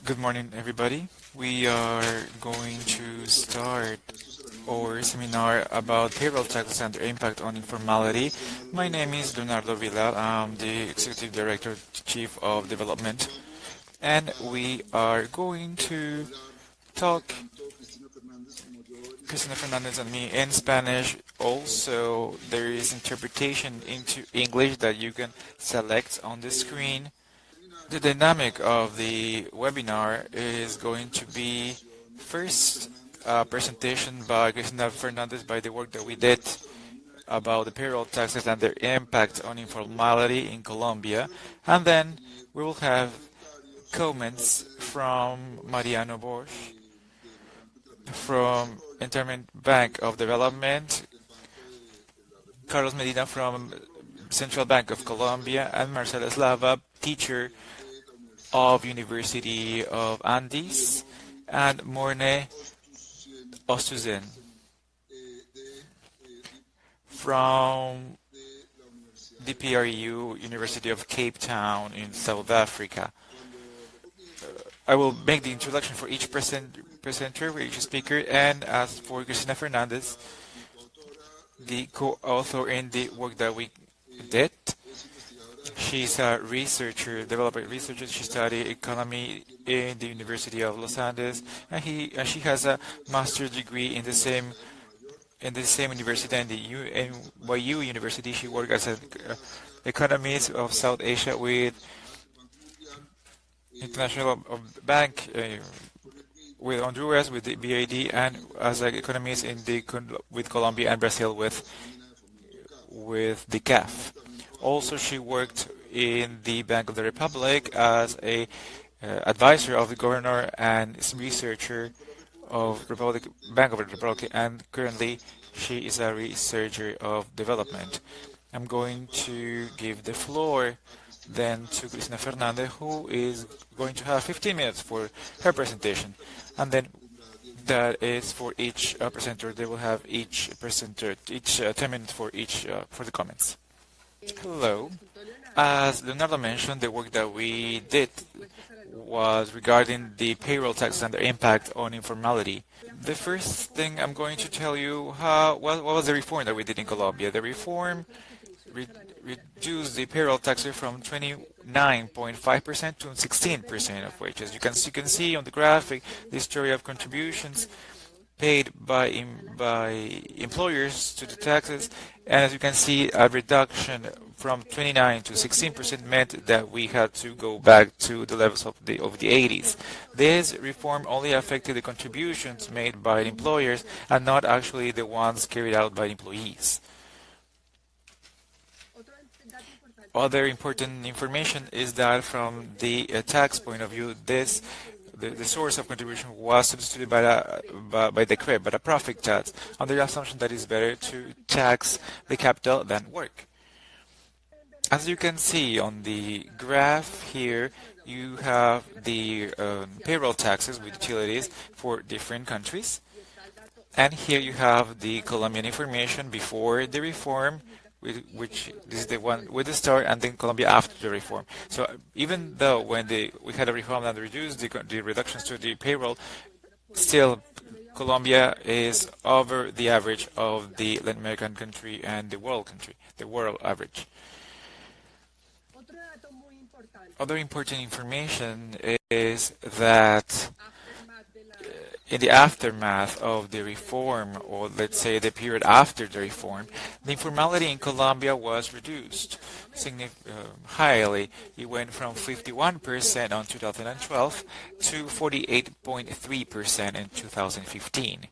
Good morning, everybody. We are going to start our seminar about payroll taxes and their impact on informality. My name is Leonardo Villar. I'm the Executive Director, Chief of Development, and we are going to talk, Cristina Fernandez and me, in Spanish. Also, there is interpretation into English that you can select on the screen. The dynamic of the webinar is going to be first a presentation by Cristina Fernandez by the work that we did about the payroll taxes and their impact on informality in Colombia, and then we will have comments from Mariano Bosch from Interment Bank of Development, Carlos Medina from Central Bank of Colombia, and Marcela Slava, teacher of University of Andes, and Morne Ostuzen from the PRU University of Cape Town in South Africa. I will make the introduction for each presenter, for each speaker, and as for Cristina Fernandez, the co-author in the work that we did. She's a researcher, developer researcher. She studied economy in the University of Los Andes, and she has a master's degree in the same university, and the NYU University. She worked as an economist of South Asia with International Bank, with Honduras, with the BAD, and as an economist with Colombia and Brazil with the CAF. Also, she worked in the Bank of the Republic as a advisor of the governor and researcher of Bank of the Republic, and currently she is a researcher of development. I'm going to give the floor then to Cristina Fernandez, who is going to have 15 minutes for her presentation, and then that is for each presenter. They will have each 10 minutes for each for the comments. Hello. As Leonardo mentioned, the work that we did was regarding the payroll taxes and their impact on informality. The first thing I'm going to tell you what was the reform that we did in Colombia. The reform reduced the payroll tax rate from 29.5% to 16% of wages. You can see on the graphic the story of contributions paid by employers to the taxes, and as you can see, a reduction from 29 to 16% meant that we had to go back to the levels of the 80s. This reform only affected the contributions made by employers and not actually the ones carried out by employees. Other important information is that from the tax point of view, the source of contribution was substituted by the CREP, by a profit tax, under the assumption that it's better to tax the capital than work. As you can see on the graph here, you have the payroll taxes with utilities for different countries. And here you have the Colombian information before the reform, which this is the one with the start, and then Colombia after the reform. So even though when we had a reform that reduced the reductions to the payroll, still Colombia is over the average of the Latin American country and the world average. Other important information is that in the aftermath of the reform, or let's say the period after the reform, the informality in Colombia was reduced highly. It went from 51% on 2012 to 48.3% in 2015.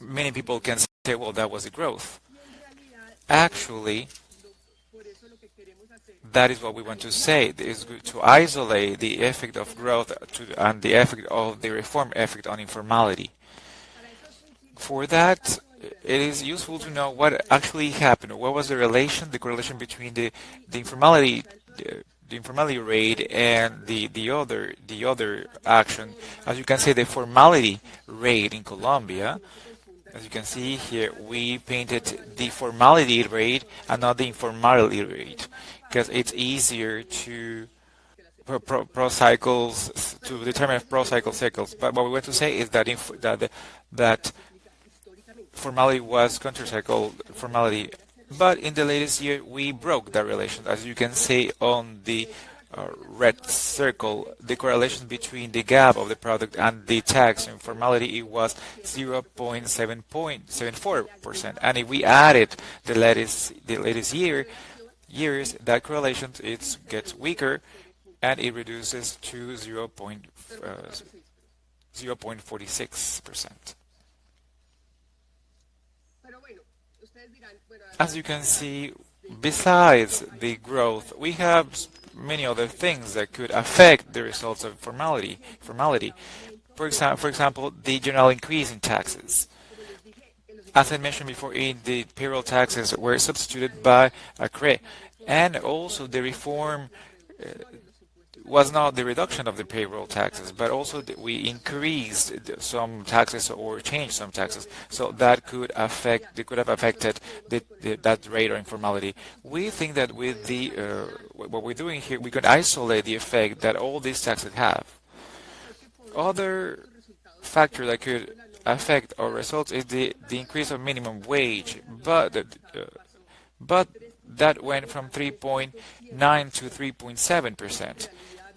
Many people can say, well, that was a growth. Actually, that is what we want to say. It is good to isolate the effect of growth and the effect of the reform effect on informality. For that, it is useful to know what actually happened. What was the correlation between the informality rate and the other action. As you can see, the formality rate in Colombia. As you can see here, we painted the formality rate and not the informality rate, because it's easier to pro cycles to determine pro cycles. But what we want to say is that that formality was countercycle formality. But in the latest year, we broke that relation. As you can see on the red circle, the correlation between the gap of the product and the tax in formality, it was 0.74%. And if we added the latest years, that correlation it gets weaker, and it reduces to 0.46%. As you can see, besides the growth, we have many other things that could affect the results of formality. For example, the general increase in taxes. As I mentioned before, the payroll taxes were substituted by a CRE, and also the reform was not the reduction of the payroll taxes, but also we increased some taxes or changed some taxes. So that could have affected that rate of informality. We think that with what we're doing here, we could isolate the effect that all these taxes have. Other factor that could affect our results is the increase of minimum wage, but that went from 3.9 to 3.7%.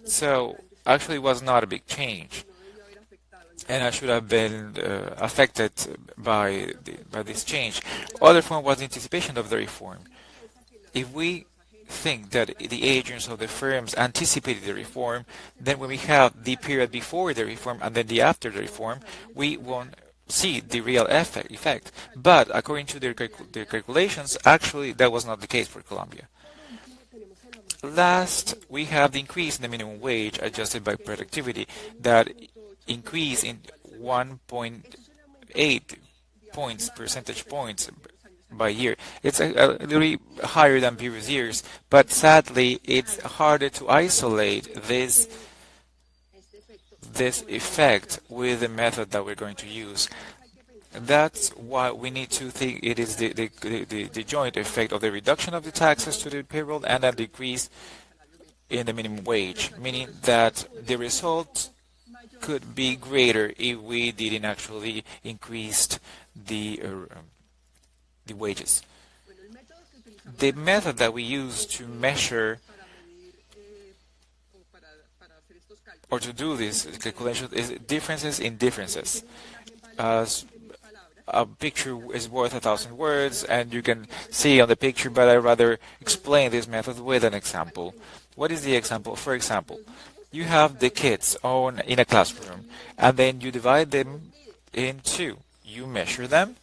So actually, it was not a big change, and I should have been affected by this change. Other form was the anticipation of the reform. If we think that the agents of the firms anticipated the reform, then when we have the period before the reform and then the after the reform, we won't see the real effect. But according to their calculations, actually that was not the case for Colombia. Last, we have the increase in the minimum wage adjusted by productivity that increased in 1.8 percentage points by year. It's a little higher than previous years, but sadly, it's harder to isolate this effect with the method that we're going to use. That's why we need to think it is the joint effect of the reduction of the taxes to the payroll and a decrease in the minimum wage, meaning that the result could be greater if we didn't actually increase the wages. The method that we use to measure or to do this calculation is differences in differences. As a picture is worth 1,000 words, and you can see on the picture, but I'd rather explain this method with an example. What is the example? For example, you have the kids in a classroom, and then you divide them in two. You measure them,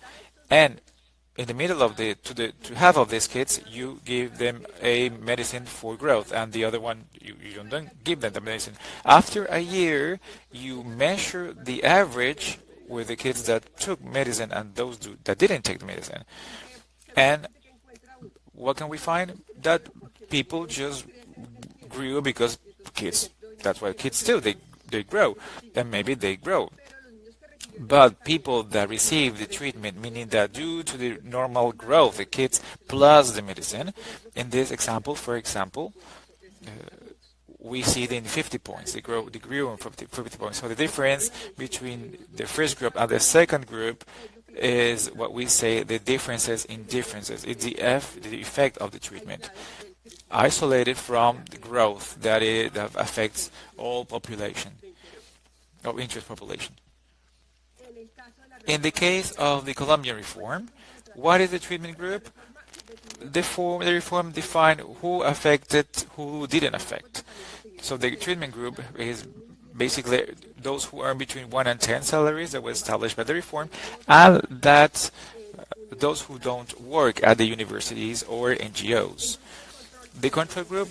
and in the middle of to half of these kids, you give them a medicine for growth, and the other one you don't give them the medicine. After a year, you measure the average with the kids that took medicine and those that didn't take the medicine. And what can we find? That people just grew because that's why kids do. They grow, and maybe they grow. But people that receive the treatment, meaning that due to the normal growth, the kids plus the medicine, in this example, for example, we see it in 50 points. They grew in 50 points. So the difference between the first group and the second group is what we say the differences in differences. It's the effect of the treatment, isolated from the growth that affects all population, or interest population. In the case of the Colombian reform, what is the treatment group? The reform defined who affected, who didn't affect. So the treatment group is basically those who earn between 1 and 10 salaries that were established by the reform, and that those who don't work at the universities or NGOs. The control group,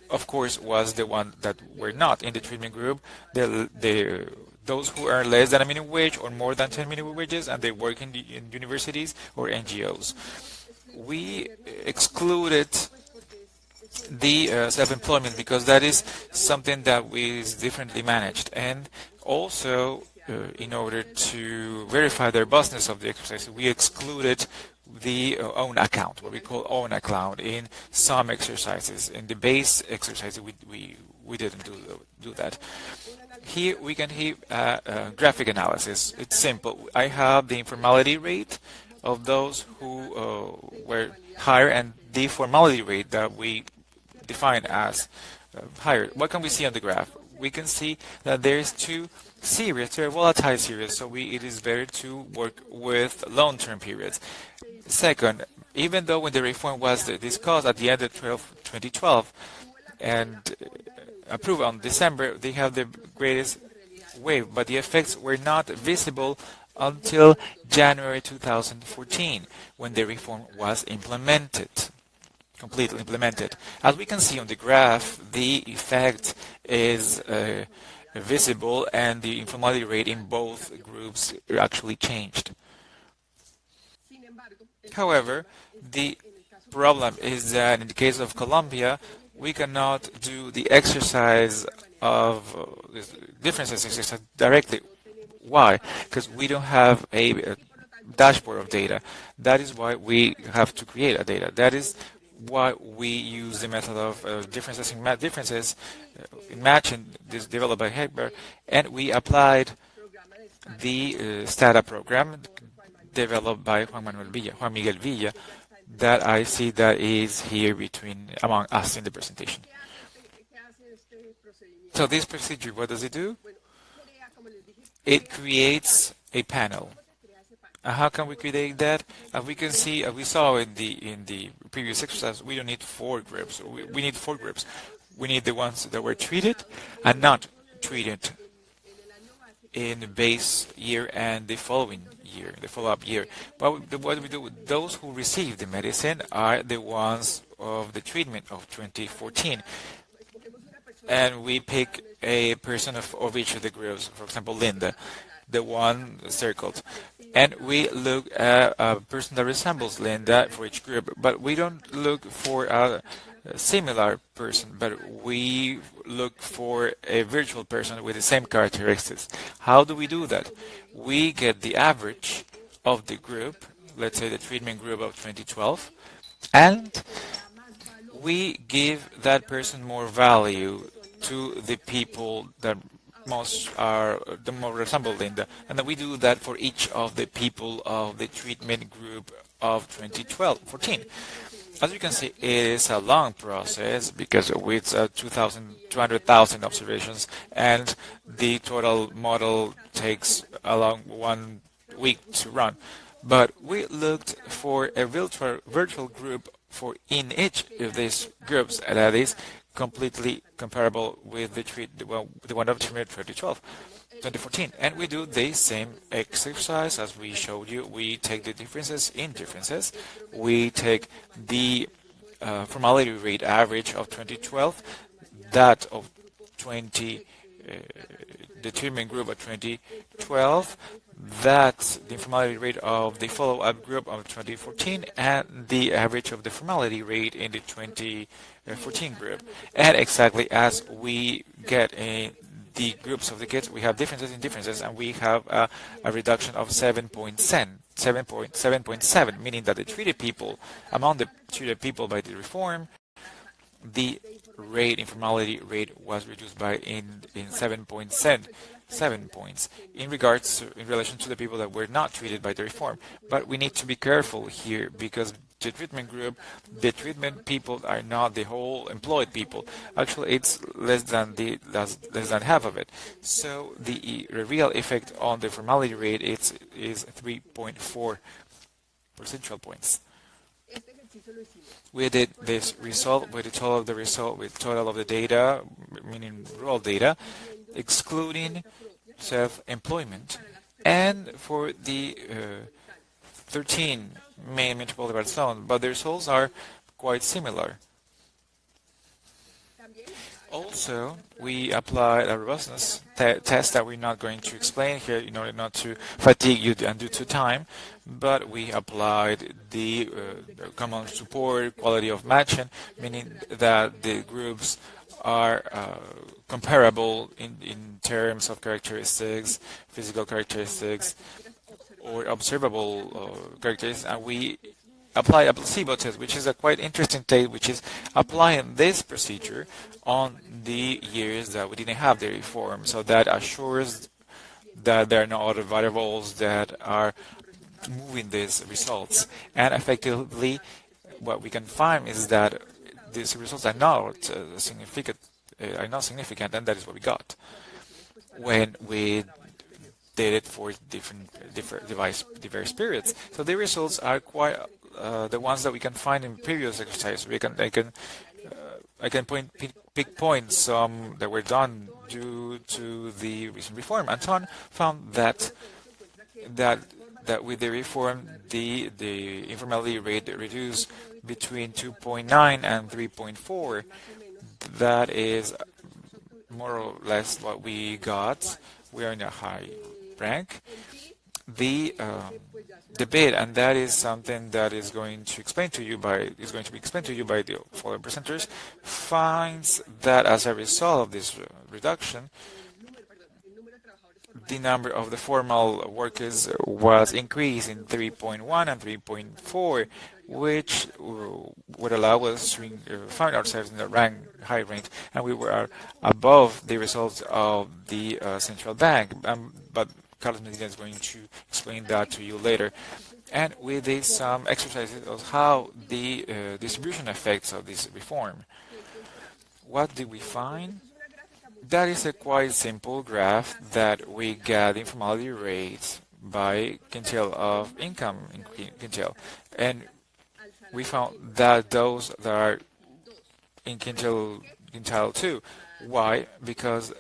of course, was the one that were not in the treatment group. Those who earn less than a minimum wage or more than 10 minimum wages, and they work in universities or NGOs. We excluded the self-employment because that is something that is differently managed, and also in order to verify the robustness of the exercise, we excluded the own account, what we call own account, in some exercises. In the base exercises, we we didn't do that. Here we can have graphic analysis. It's simple. I have the informality rate of those who were higher and the formality rate that we define as higher. What can we see on the graph? We can see that there's two series, two volatile series, so it is better to work with long-term periods. Second, even though when the reform was discussed at the end of 2012 and approved on December, they have the greatest wave, but the effects were not visible until January 2014, when the reform was implemented, completely implemented. As we can see on the graph, the effect is visible, and the informality rate in both groups actually changed. However, the problem is that in the case of Colombia, we cannot do the exercise of differences exercise directly. Why? Because we don't have a dashboard of data. That is why we have to create a data. That is why we use the method of differences in matching this developed by Hegberg, and we applied the STATA program developed by Juan Miguel Villa, that I see that is here among us in the presentation. So this procedure, what does it do? It creates a panel. How can we create that? As we can see, as we saw in the previous exercise, we don't need 4 groups. We need 4 groups. We need the ones that were treated and not treated in the base year and the following year, the follow-up year. But what we do, those who receive the medicine are the ones of the treatment of 2014. And we pick a person of each of the groups, for example, Linda, the one circled. And we look at a person that resembles Linda for each group, but we don't look for a similar person, but we look for a virtual person with the same characteristics. How do we do that? We get the average of the group, let's say the treatment group of 2012, and we give that person more value to the people that the more resemble Linda, and then we do that for each of the people of the treatment group of 2014. As you can see, it is a long process because with 200,000 observations, and the total model takes along 1 week to run. But we looked for a virtual group in each of these groups that is completely comparable with the one of 2014. And we do the same exercise as we showed you. We take the differences in differences. We take the formality rate average of 2012, that of the treatment group of 2012, that's the formality rate of the follow-up group of 2014, and the average of the formality rate in the 2014 group. And exactly as we get in the groups of the kids, we have differences in differences, and we have a reduction of 7.7, meaning that among the treated people by the reform, the informality rate was reduced by in 7 points in relation to the people that were not treated by the reform. But we need to be careful here, because the treatment people are not the whole employed people. Actually, it's less than half of it. So the real effect on the formality rate is 3.4 percentage points. We did this result with the total of the result, with total of the data, meaning raw data, excluding self-employment, and for the 13 main metropolitan zones, but the results are quite similar. Also, we applied a robustness test that we're not going to explain here in order not to fatigue you and due to time, but we applied the common support, quality of matching, meaning that the groups are comparable in terms of characteristics, physical characteristics, or observable characteristics, and we apply a placebo test, which is a quite interesting test, which is applying this procedure on the years that we didn't have the reform. So that assures that there are no other variables that are moving these results. And effectively, what we can find is that these results are not significant, and that is what we got when we did it for diverse periods. So the results are quite the ones that we can find in previous exercises. I can pick points that were done due to the recent reform. Anton found that with the reform, the informality rate reduced between 2.9 and 3.4. That is more or less what we got. We are in a high rank. The debate, and that is something that is going to be explained to you by the following presenters, finds that as a result of this reduction, the number of the formal workers was increased in 3.1 and 3.4, which would allow us to find ourselves in the high rank, and we were above the results of the central bank. But Carlos Medina is going to explain that to you later. And we did some exercises of how the distribution effects of this reform. What did we find? That is a quite simple graph that we get informality rates by quintile of income in quintile. And we found that those that are in quintile 2. Why? Because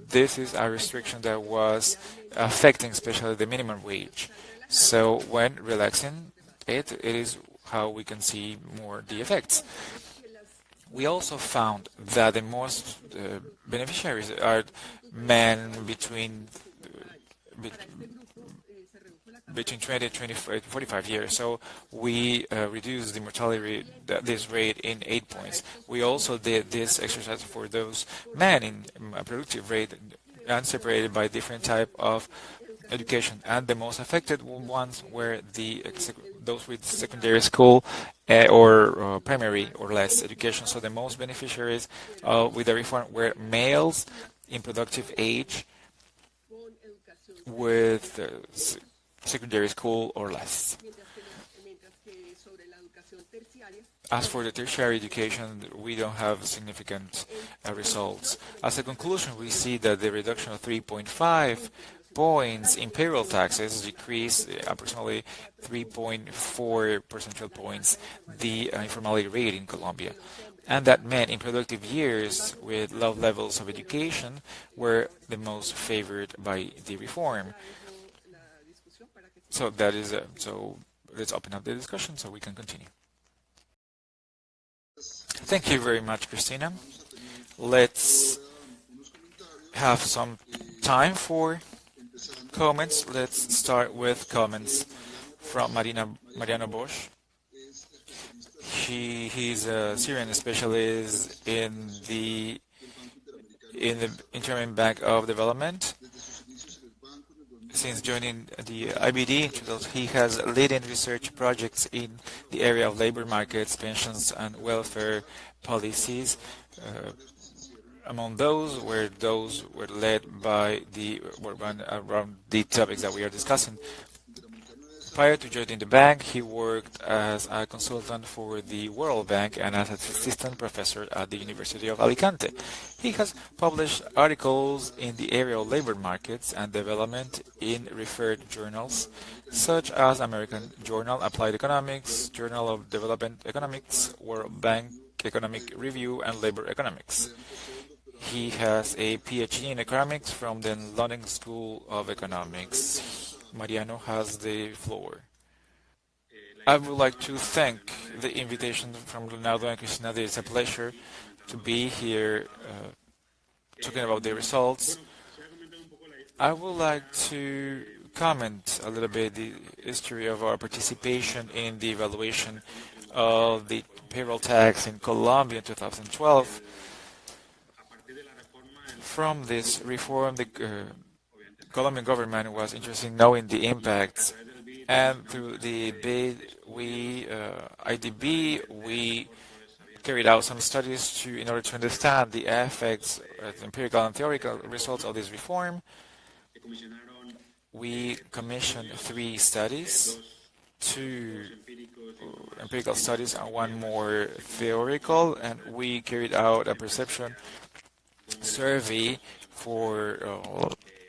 this is a restriction that was affecting especially the minimum wage. So when relaxing it is how we can see more the effects. We also found that the most beneficiaries are men between 20 and 45 years. So we reduced the mortality rate, this rate in 8 points. We also did this exercise for those men in a productive rate and separated by different type of education. And the most affected ones were those with secondary school or primary or less education. So the most beneficiaries with the reform were males in productive age with secondary school or less. As for the tertiary education, we don't have significant results. As a conclusion, we see that the reduction of 3.5 points in payroll taxes decreased approximately 3.4 percentage points the informality rate in Colombia. And that meant in productive years with low levels of education were the most favored by the reform. So that is so let's open up the discussion so we can continue. Thank you very much, Christina. Let's have some time for comments. Let's start with comments from Mariano Bosch. He's a Syrian specialist in the Interim Bank of Development. Since joining the IBD, he has leading research projects in the area of labor markets, pensions, and welfare policies. Among those were led by around the topics that we are discussing. Prior to joining the bank, he worked as a consultant for the World Bank and as an assistant professor at the University of Alicante. He has published articles in the area of labor markets and development in referred journals, such as American Journal Applied Economics, Journal of Development Economics, World Bank Economic Review, and Labor Economics. He has a PhD in economics from the London School of Economics. Mariano has the floor. I would like to thank the invitation from Leonardo and Cristina. It's a pleasure to be here talking about the results. I would like to comment a little bit the history of our participation in the evaluation of the payroll tax in Colombia in 2012. From this reform, the Colombian government was interested in knowing the impacts And through the bid, IDB, we carried out some studies in order to understand the effects, the empirical and theoretical results of this reform. We commissioned 3 studies, 2 empirical studies and 1 more theoretical, and we carried out a perception survey for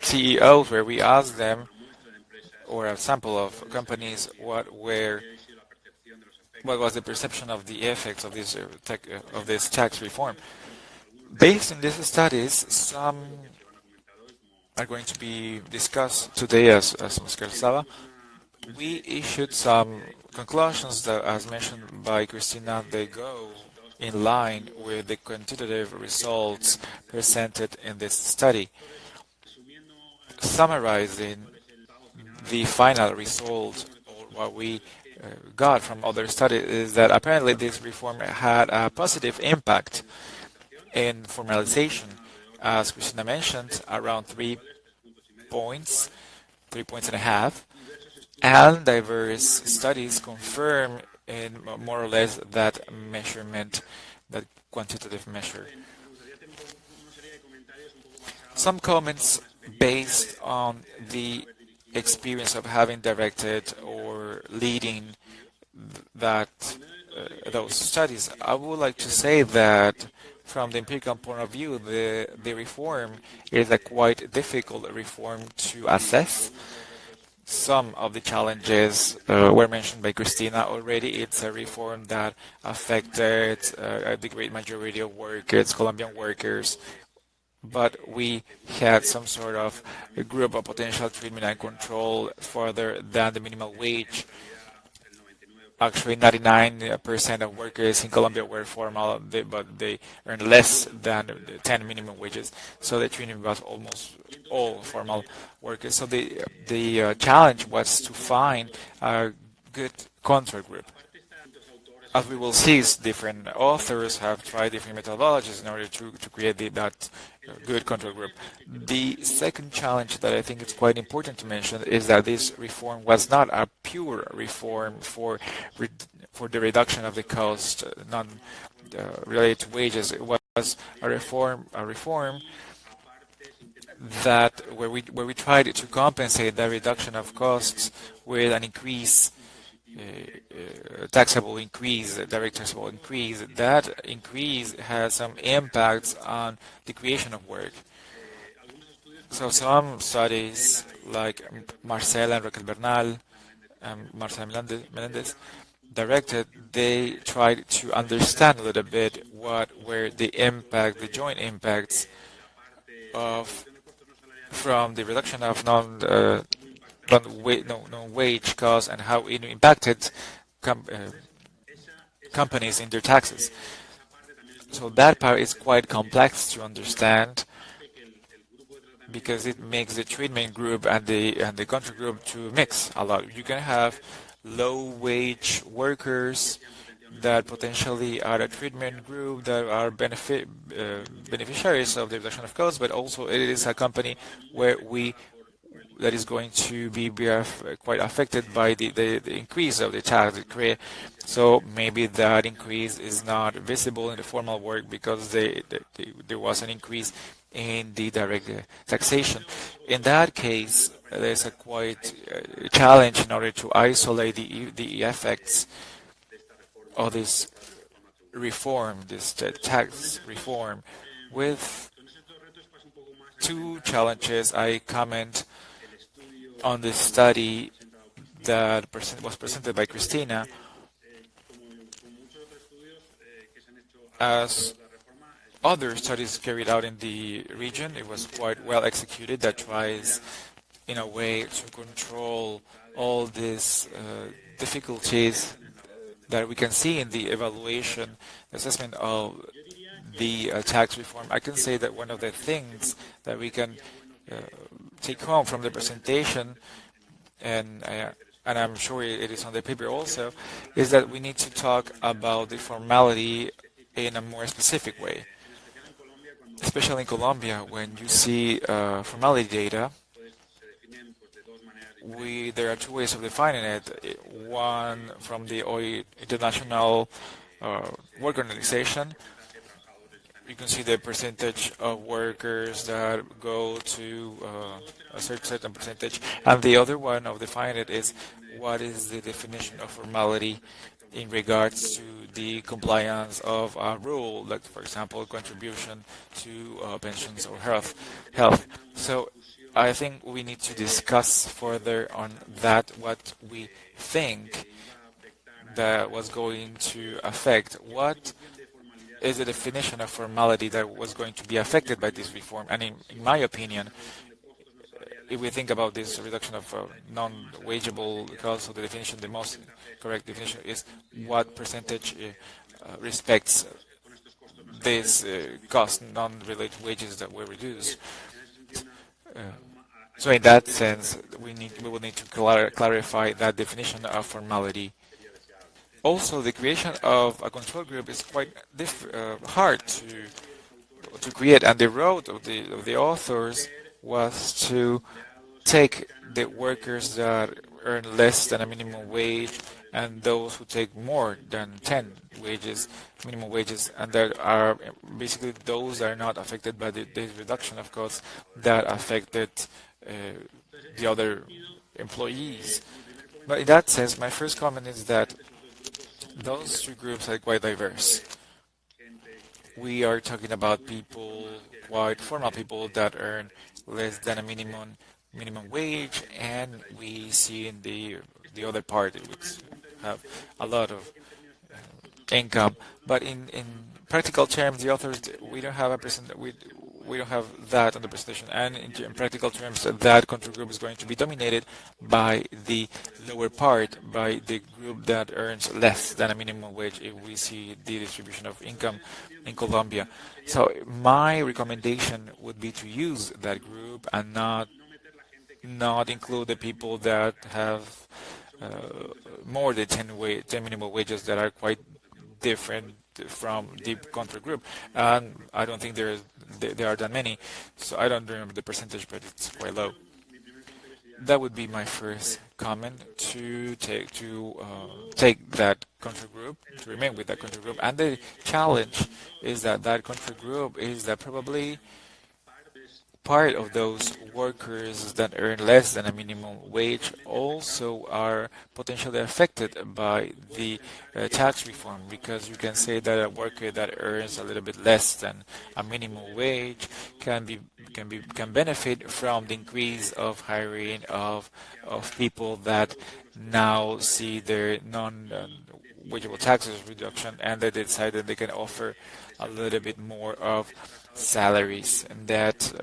CEOs where we asked them, or a sample of companies, what was the perception of the effects of this tax reform. Based on these studies, some are going to be discussed today, as Mr. Saba. We issued some conclusions that, as mentioned by Christina, they go in line with the quantitative results presented in this study. Summarizing the final result, or what we got from other studies, is that apparently this reform had a positive impact in formalization. As Christina mentioned, around 3 points, 3.5 points, and diverse studies confirm in more or less that measurement, that quantitative measure. Some comments based on the experience of having directed or leading those studies. I would like to say that from the empirical point of view, the reform is a quite difficult reform to assess. Some of the challenges were mentioned by Christina already. It's a reform that affected the great majority of workers, Colombian workers, but we had some sort of a group of potential treatment and control further than the minimum wage. Actually, 99% of workers in Colombia were formal, but they earned less than the 10 minimum wages. So the treatment was almost all formal workers. So the challenge was to find a good control group. As we will see, different authors have tried different methodologies in order to create that good control group. The second challenge that I think is quite important to mention is that this reform was not a pure reform for the reduction of the cost related to wages. It was a reform that where we tried to compensate the reduction of costs with an increase. Taxable increase, direct taxable increase. That increase has some impacts on the creation of work. So some studies like Marcela and Raquel Bernal and Marcela Melendez directed, they tried to understand a little bit what were the joint impacts from the reduction of non-wage costs and how it impacted companies in their taxes. So that part is quite complex to understand because it makes the treatment group and the control group to mix a lot. You can have low-wage workers that potentially are a treatment group that are beneficiaries of the reduction of costs, but also it is a company that is going to be quite affected by the increase of the tax. So maybe that increase is not visible in the formal work because there was an increase in the direct taxation. In that case, there's a quite challenge in order to isolate the effects of this reform, this tax reform. With 2 challenges, I comment on the study that was presented by Christina. As other studies carried out in the region, it was quite well executed that tries in a way to control all these difficulties that we can see in the evaluation assessment of the tax reform. I can say that one of the things that we can take home from the presentation, and I'm sure it is on the paper also, is that we need to talk about the formality in a more specific way. Especially in Colombia, when you see formality data, there are two ways of defining it. One from the International Work Organization. You can see the percentage of workers that go to a certain percentage, and the other one of defining it is what is the definition of formality in regards to the compliance of a rule, like for example, contribution to pensions or health. So I think we need to discuss further on that what we think that was going to affect what is the definition of formality that was going to be affected by this reform. And in my opinion, if we think about this reduction of non-wageable costs, so the definition, the most correct definition is what percentage respects this cost, non-related wages that were reduced. Uh, so in that sense, we will need to clarify that definition of formality. Also, the creation of a control group is quite hard to create, and the road of the authors was to take the workers that earn less than a minimum wage and those who take more than 10 minimum wages, and that are basically those that are not affected by the reduction of costs that affected the other employees. But in that sense, my first comment is that those two groups are quite diverse. We are talking about people, quite formal people that earn less than a minimum wage, and we see in the other part which have a lot of income. But in practical terms, the authors, we don't have we don't have that on the presentation. And in practical terms, that control group is going to be dominated by the lower part, by the group that earns less than a minimum wage if we see the distribution of income in Colombia. So my recommendation would be to use that group and not include the people that have more than 10 minimum wages that are quite different from the control group. And I don't think there are that many, so I don't remember the percentage, but it's quite low. That would be my first comment, to take that control group, to remain with that control group. And the challenge is that control group is that probably part of those workers that earn less than a minimum wage also are potentially affected by the tax reform, because you can say that a worker that earns a little bit less than a minimum wage can benefit from the increase of hiring of people that now see their non-wageable taxes reduction, and they decide that they can offer a little bit more of salaries, and that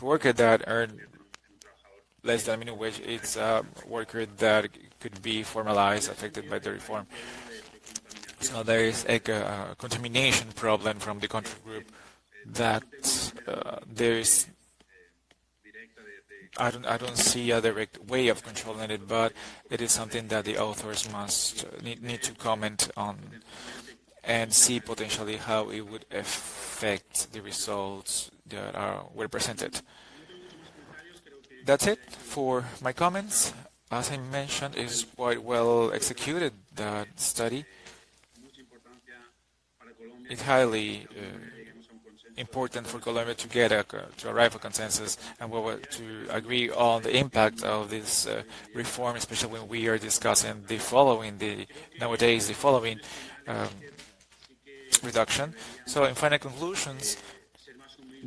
worker that earn less than minimum wage, it's a worker that could be formalized, affected by the reform. So there is a contamination problem from the control group that there is. I don't see a direct way of controlling it, but it is something that the authors must need to comment on and see potentially how it would affect the results that were presented. That's it for my comments. As I mentioned, it's quite well executed, that study. It's highly important for Colombia to get to arrive at a consensus and to agree on the impact of this reform, especially when we are discussing the following reduction. So in final conclusions,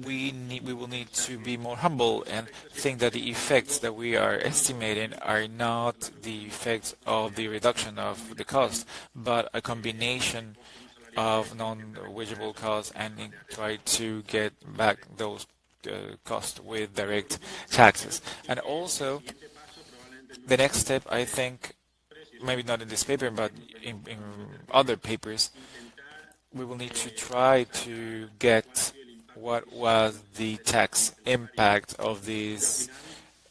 we will need to be more humble and think that the effects that we are estimating are not the effects of the reduction of the cost, but a combination of non-wageable costs, and try to get back those costs with direct taxes. And also, the next step, I think, maybe not in this paper, but in other papers, we will need to try to get what was the tax impact of these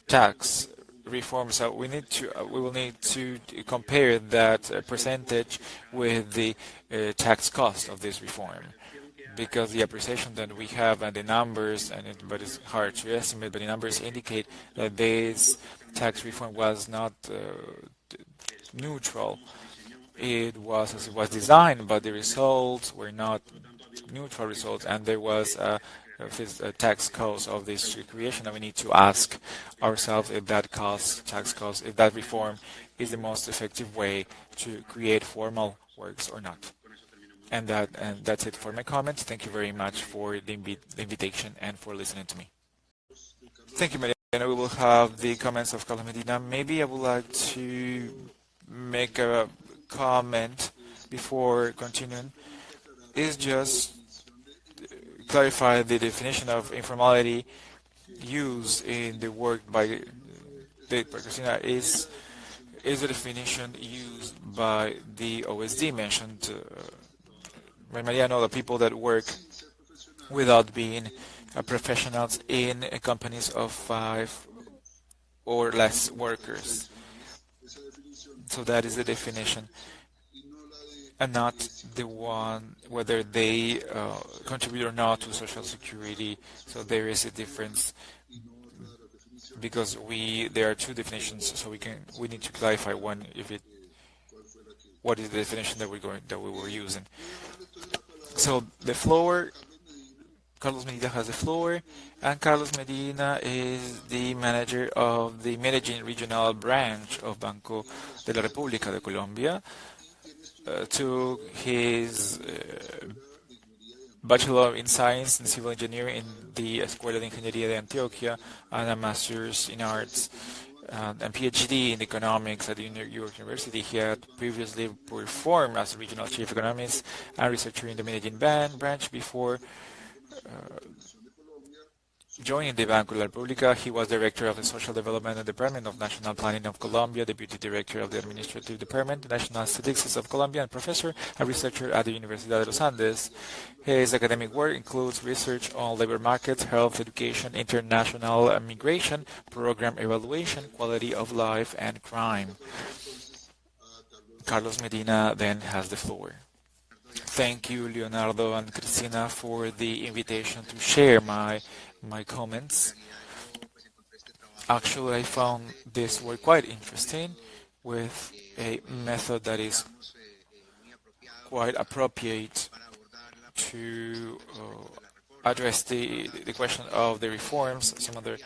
tax reforms. So we will need to compare that percentage with the tax cost of this reform, because the appreciation that we have and the numbers, but it's hard to estimate, but the numbers indicate that this tax reform was not neutral. It was as it was designed, but the results were not neutral results, and there was a tax cost of this creation, and we need to ask ourselves if that tax cost, if that reform is the most effective way to create formal works or not. And that's it for my comments. Thank you very much for the invitation and for listening to me. Thank you, Mariana. We will have the comments of Carlos Medina. Maybe I would like to make a comment before continuing. Is just clarify the definition of informality used in the work by Christina is the definition used by the OSD mentioned by Mariano, the people that work without being professionals in companies of 5 or less workers. So that is the definition, and not the one whether they contribute or not to Social Security. So there is a difference because there are two definitions. So we need to clarify one what is the definition that we were using. So the floor, Carlos Medina has the floor, and Carlos Medina is the manager of the Medellin regional branch of Banco de la República de Colombia. Took his Bachelor in Science and Civil Engineering in the Escuela de Ingeniería de Antioquia and a Master's in Arts and PhD in Economics at the New York University. He had previously performed as Regional Chief Economist and Researcher in the Medellin branch before joining the Banco de la República. He was Director of the Social Development Department of National Planning of Colombia, Deputy Director of the Administrative Department, National Statistics of Colombia, and Professor and Researcher at the Universidad de los Andes. His academic work includes research on labor markets, health, education, international migration, program evaluation, quality of life, and crime. Carlos Medina then has the floor. Thank you, Leonardo and Cristina, for the invitation to share my comments. Actually, I found this work quite interesting with a method that is quite appropriate to address the question of the reforms, some other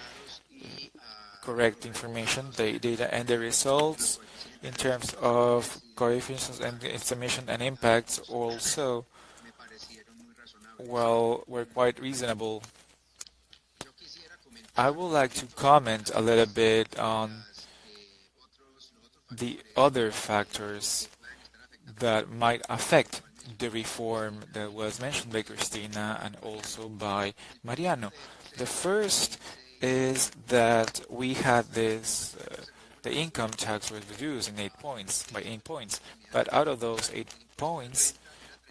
correct information, the data and the results in terms of coefficients and estimation and impacts also, well, were quite reasonable. I would like to comment a little bit on the other factors that might affect the reform that was mentioned by Cristina and also by Mariano. The first is that we had this, the income tax was reduced in 8 points, by 8 points, but out of those 8 points,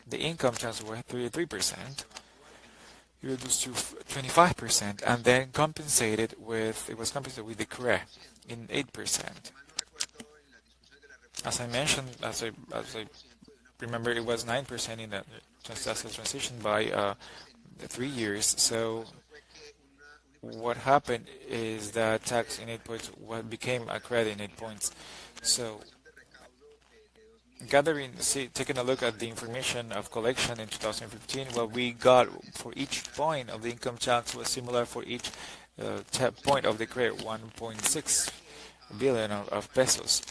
the income tax was 33%, reduced to 25%, and then compensated with, it was compensated with the CRE in 8%. As I mentioned, as I remember, it was 9% in the transition by 3 years. So what happened is that tax in 8 points became a credit in 8 points. So taking a look at the information of collection in 2015, what we got for each point of the income tax was similar for each point of the credit, 1.6 billion of pesos.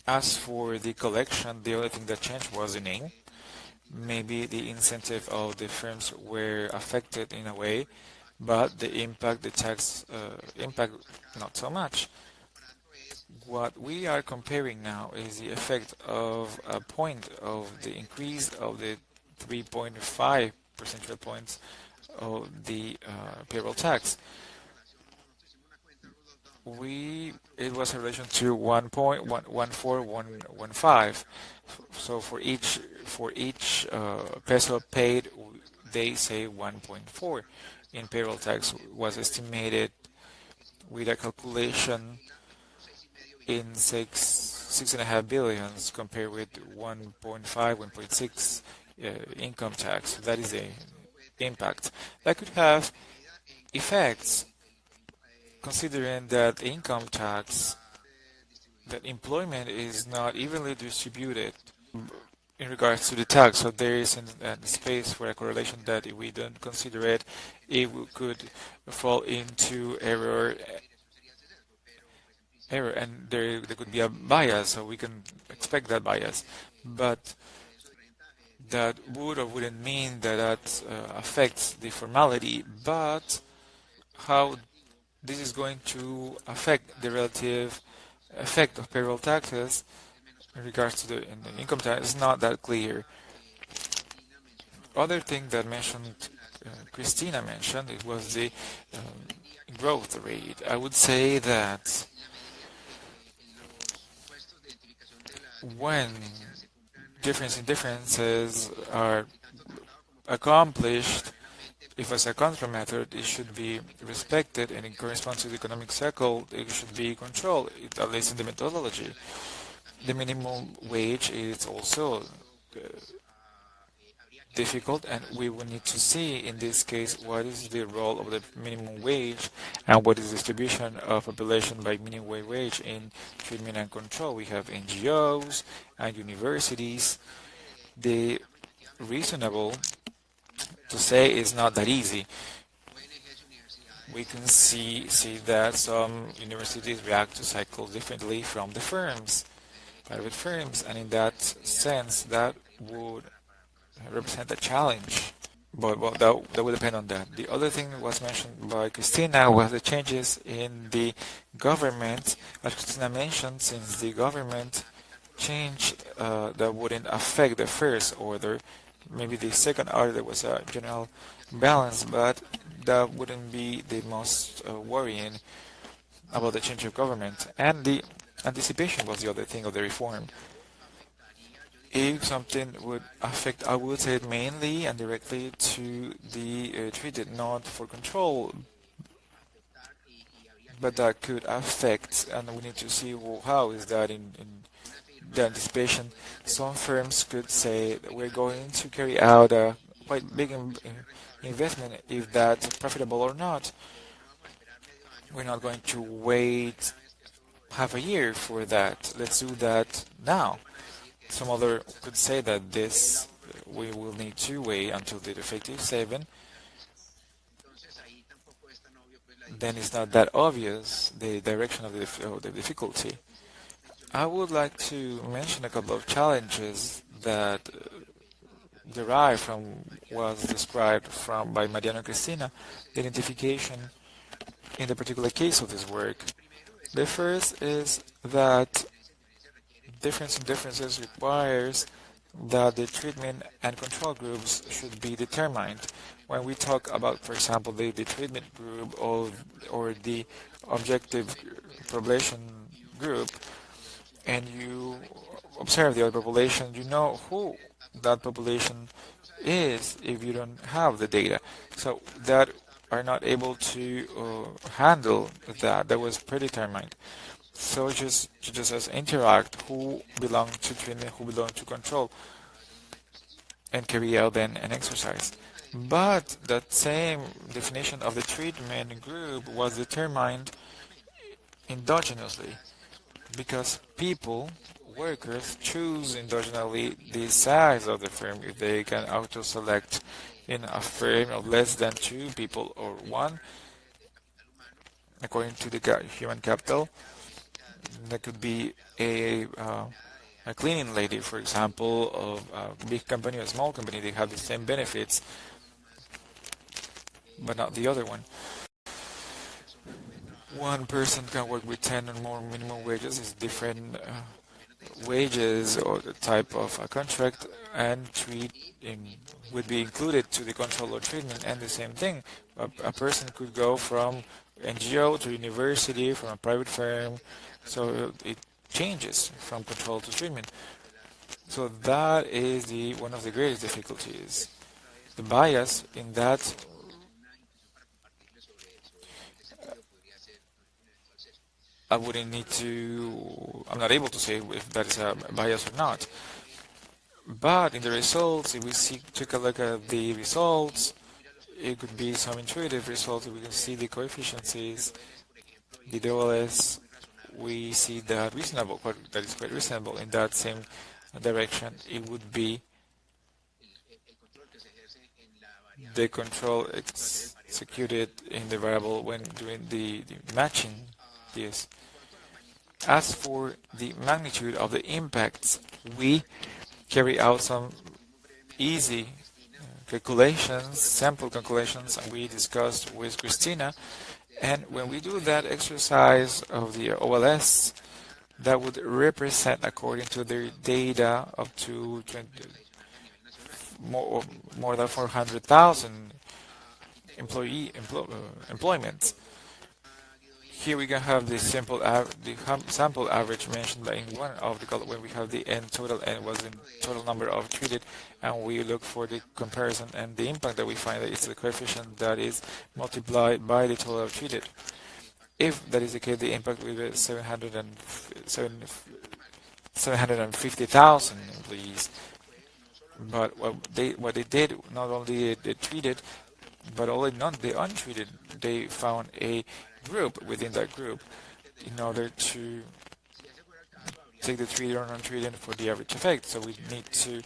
As for the collection, the only thing that changed was the name. Maybe the incentive of the firms were affected in a way, but the impact, the tax impact, not so much. What we are comparing now is the effect of a point of the increase of the 3.5 percentage points of the payroll tax. It was in relation to 1.14115. So for each peso paid, they say 1.4 in payroll tax was estimated with a calculation in 6.5 billions compared with 1.5, 1.6 income tax. That is a impact. That could have effects considering that income tax, that employment is not evenly distributed in regards to the tax. So there is a space for a correlation that if we don't consider it, could fall into error, and there could be a bias, so we can expect that bias. But that would or wouldn't mean that that affects the formality, but how this is going to affect the relative effect of payroll taxes in regards to the income tax is not that clear. Other thing that mentioned, Christina mentioned, it was the growth rate. I would say that when differences are accomplished, if as a control method, it should be respected and it corresponds to the economic cycle, it should be controlled, at least in the methodology. The minimum wage is also difficult, and we will need to see in this case what is the role of the minimum wage and what is the distribution of population by minimum wage in treatment and control. We have NGOs and universities. The reasonable to say is not that easy. We can see that some universities react to cycles differently from the firms, private firms, and in that sense, that would represent a challenge. But well, that would depend on that. The other thing that was mentioned by Christina was the changes in the government. As Christina mentioned, since the government change that wouldn't affect the first order, maybe the second order there was a general balance, but that wouldn't be the most worrying about the change of government. And the anticipation was the other thing of the reform. If something would affect, I would say it mainly and directly to the treated, not for control, but that could affect, and we need to see how is that in the anticipation. Some firms could say that we're going to carry out a quite big investment, if that's profitable or not. We're not going to wait half a year for that. Let's do that now. Some other could say that this we will need to wait until the effective 7. Then it's not that obvious the direction of the difficulty. I would like to mention a couple of challenges that derive from was described from by Mariano Cristina, the identification in the particular case of this work. The first is that differences requires that the treatment and control groups should be determined. When we talk about, for example, the treatment group or the objective population group, and you observe the other population, you know who that population is if you don't have the data. So that are not able to handle that. That was predetermined. So just as interact who belong to treatment, who belong to control, and carry out then an exercise. But that same definition of the treatment group was determined endogenously because people, workers, choose endogenously the size of the firm if they can auto-select in a firm of less than 2 people or 1, according to the human capital. That could be a cleaning lady, for example, of a big company or a small company. They have the same benefits, but not the other one. One person can work with 10 or more minimum wages. Is different wages or the type of a contract, and would be included to the control or treatment. And the same thing, a person could go from NGO to university, from a private firm, so it changes from control to treatment. So that is one of the greatest difficulties. The bias in that I'm not able to say if that is a bias or not. But in the results, if we take a look at the results, it could be some intuitive results. We can see the coefficients, the DOLS. We see that reasonable, that is quite reasonable in that same direction. It would be the control executed in the variable when doing the matching. Yes. As for the magnitude of the impacts, we carry out some easy calculations, sample calculations, and we discussed with Christina. And when we do that exercise of the OLS, that would represent, according to their data, up to more than 400,000 employments. Here we can have the sample average mentioned by in one of the column when we have the n total. N was the total number of treated, and we look for the comparison, and the impact that we find that is the coefficient that is multiplied by the total of treated. If that is the case, the impact will be 750,000 employees. But what they did, not only they treated, but only not the untreated, they found a group within that group in order to take the treated or untreated for the average effect. So we need to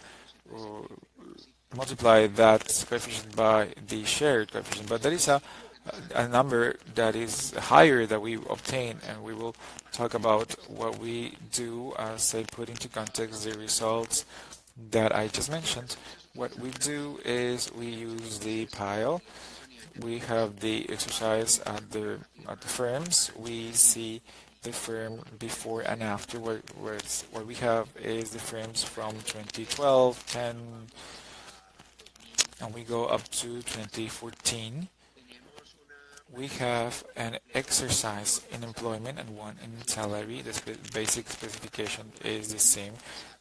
multiply that coefficient by the shared coefficient. But that is a number that is higher that we obtain, and we will talk about what we do as I put into context the results that I just mentioned. What we do is we use the pile. We have the exercise at the firms. We see the firm before and after. What we have is the firms from 2012, 10, and we go up to 2014. We have an exercise in employment and one in salary. The basic specification is the same.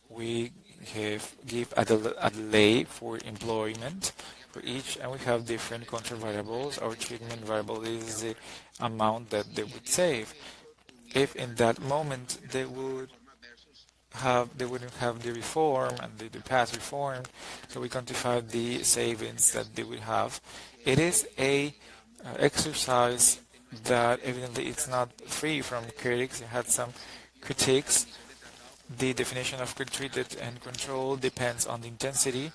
We give a delay for employment for each, and we have different control variables. Our treatment variable is the amount that they would save. If in that moment they wouldn't have the reform and the past reform, so we quantify the savings that they would have. It is a exercise that evidently it's not free from critics. It had some critiques. The definition of treated and control depends on the intensity.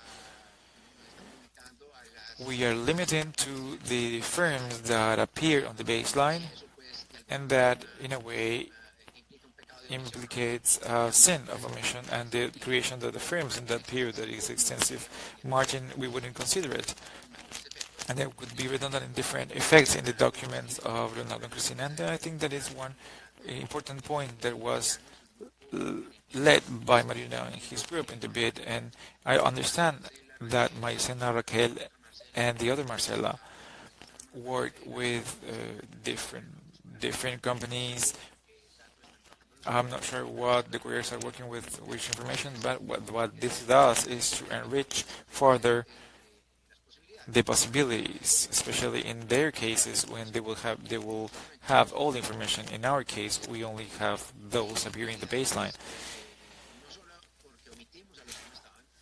We are limiting to the firms that appear on the baseline, and that in a way implicates a sin of omission and the creation of the firms in that period that is extensive margin. We wouldn't consider it, and there could be redundant and different effects in the documents of Leonardo and Cristina. And I think that is one important point that was led by Marina and his group in the bid, and I understand that Maricena, Raquel, and the other Marcela work with different companies. I'm not sure what the careers are working with which information, but what this does is to enrich further the possibilities, especially in their cases when they will have all the information. In our case, we only have those appearing in the baseline.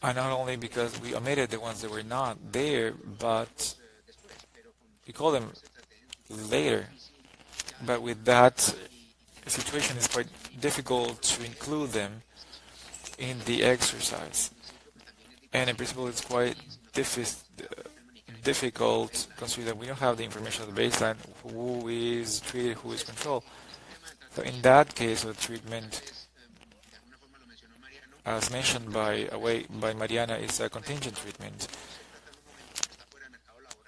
And not only because we omitted the ones that were not there, but we call them later. But with that situation, it's quite difficult to include them in the exercise. And in principle, it's quite difficult considering that we don't have the information of the baseline, who is treated, who is controlled. So in that case of treatment, as mentioned by Mariana, is a contingent treatment.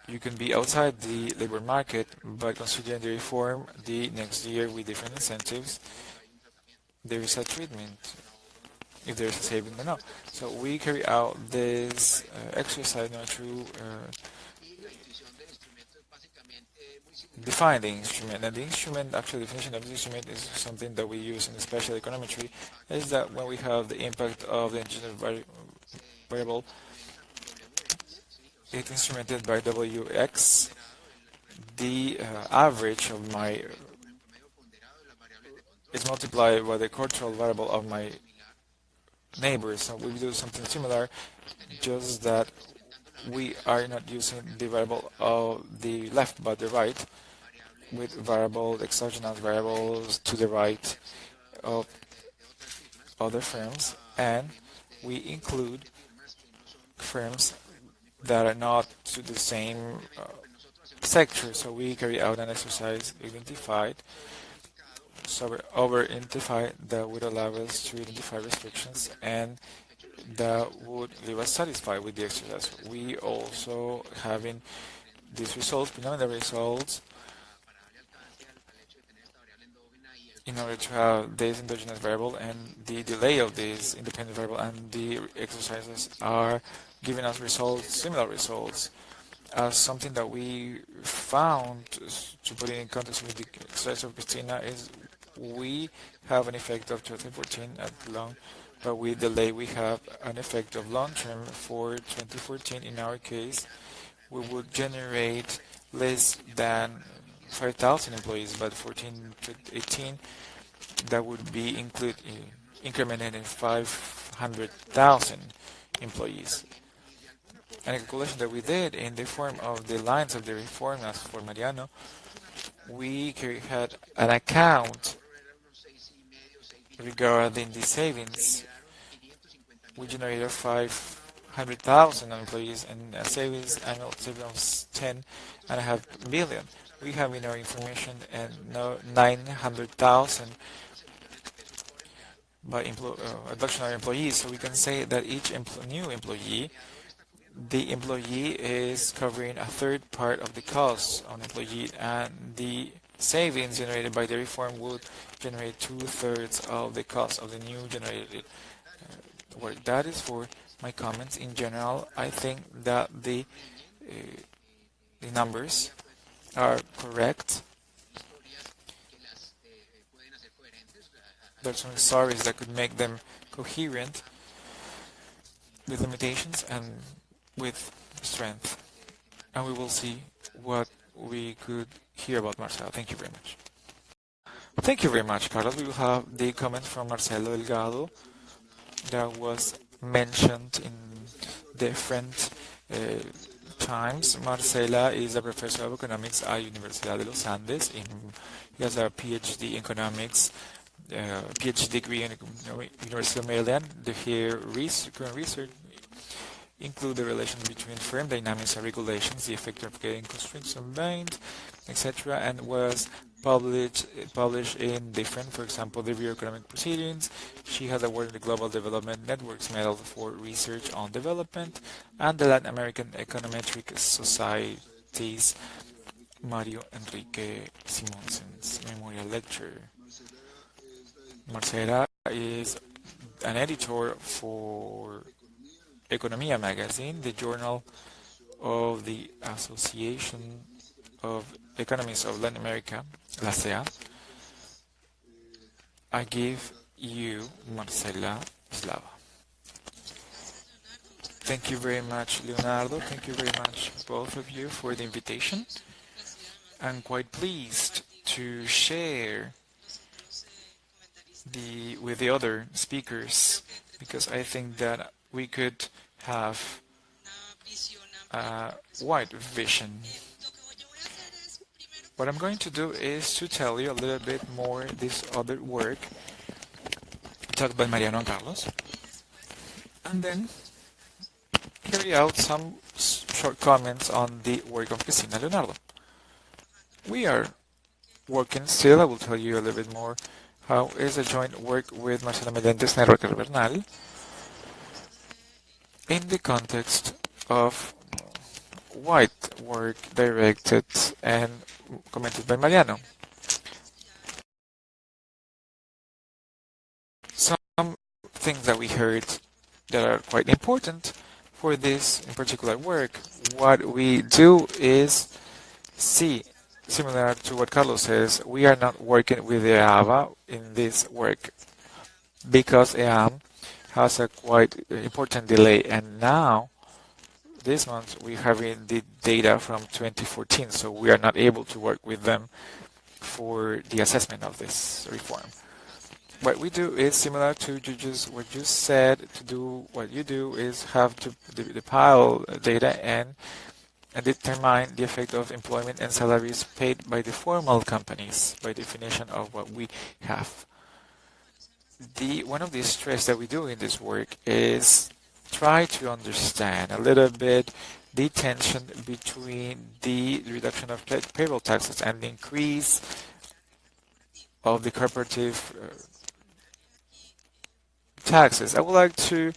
You can be outside the labor market, but considering the reform, the next year with different incentives, there is a treatment, if there is a saving or not. So we carry out this exercise now to define the instrument. And the instrument, actually the definition of the instrument is something that we use in the special econometry, is that when we have the impact of the engineered variable, it's instrumented by Wx. The average of my is multiplied by the control variable of my neighbors. So we do something similar, just that we are not using the variable of the left but the right, with variable exogenous variables to the right of other firms, and we include firms that are not to the same sector. So we carry out an exercise identified, so we over-identify that would allow us to identify restrictions, and that would leave us satisfied with the exercise. We also having these results, preliminary results, in order to have this endogenous variable and the delay of this independent variable, and the exercises are giving us results, similar results. Something that we found, to put it in context with the exercise of Christina, is we have an effect of 2014 at long, but with delay we have an effect of long term for 2014. In our case, we would generate less than 5,000 employees, but 14 to 18, that would be incremented in 500,000 employees. And a calculation that we did in the form of the lines of the reform, as for Mariano, we had an account regarding the savings. We generated 500,000 employees and a annual savings of 10.5 billion. We have in our information and now 900,000 by adoption of employees. So we can say that each new employee, the employee is covering a third part of the cost on employee, and the savings generated by the reform would generate 2/3 of the cost of the new generated work. That is for my comments. In general, I think that the numbers are correct. There's some stories that could make them coherent with limitations and with strength. And we will see what we could hear about Marcelo. Thank you very much. Thank you very much, Carlos. We will have the comment from Marcelo Delgado that was mentioned in different times. Marcela is a professor of economics at Universidad de los Andes. He has a PhD in economics, PhD degree in University of Maryland. Her current research include the relation between firm dynamics and regulations, the effect of getting constraints combined, etc., and was published in different, for example, the Review of Economic Proceedings. She has awarded the Global Development Networks Medal for Research on Development and the Latin American Econometric Society's Mario Enrique Simonson's Memorial Lecture. Marcela is an editor for Economia magazine, the journal of the Association of Economists of Latin America, la CEA. I give you Marcela Slava. Thank you very much, Leonardo. Thank you very much, both of you, for the invitation. I'm quite pleased to share with the other speakers, because I think that we could have a wide vision. What I'm going to do is to tell you a little bit more this other work talked by Mariano and Carlos, and then carry out some short comments on the work of Cristina Leonardo. We are working still, I will tell you a little bit more how is a joint work with Marcela Melendez and Raquel Bernal in the context of wide work directed and commented by Mariano. Some things that we heard that are quite important for this in particular work. What we do is see, similar to what Carlos says, we are not working with EAVA in this work because EAM has a quite important delay, and now this month we're having the data from 2014, so we are not able to work with them for the assessment of this reform. what we do is similar to what you said. To do what you do is have to the pile data and determine the effect of employment and salaries paid by the formal companies by definition of what we have. One of the stress that we do in this work is try to understand a little bit the tension between the reduction of payroll taxes and the increase of the corporative taxes. I would like to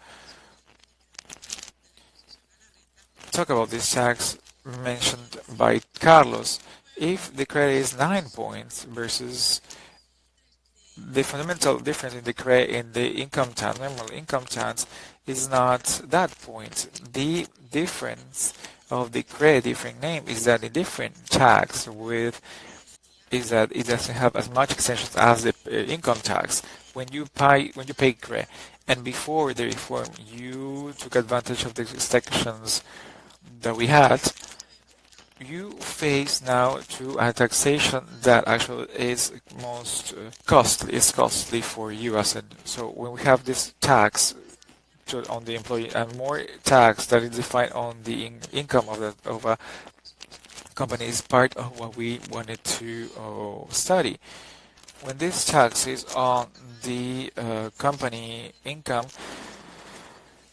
talk about this tax mentioned by Carlos. If the credit is 9 points versus the fundamental difference in the income tax, normal income tax, is not that point. The difference of the credit different name is that the different tax is that it doesn't have as much extensions as the income tax. When you pay credit, and before the reform, you took advantage of the extensions that we had. You face now to a taxation that actually is most costly for you as so when we have this tax on the employee and more tax that is defined on the income of a company is part of what we wanted to study. When this tax is on the company income,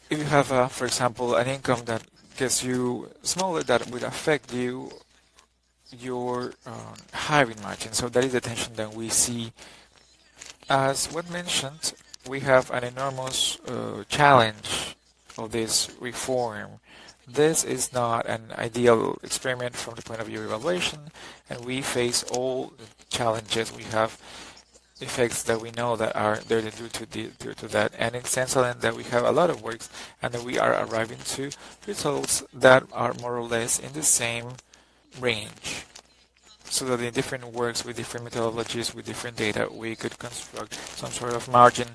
if you have, for example, an income that gets you smaller, that would affect your hiring margin. So that is the tension that we see. As what mentioned, we have an enormous challenge of this reform. This is not an ideal experiment from the point of view of evaluation, and we face all the challenges. We have effects that we know that are there due to that, and it's excellent that we have a lot of works and that we are arriving to results that are more or less in the same range. So that in different works with different methodologies, with different data, we could construct some sort of margin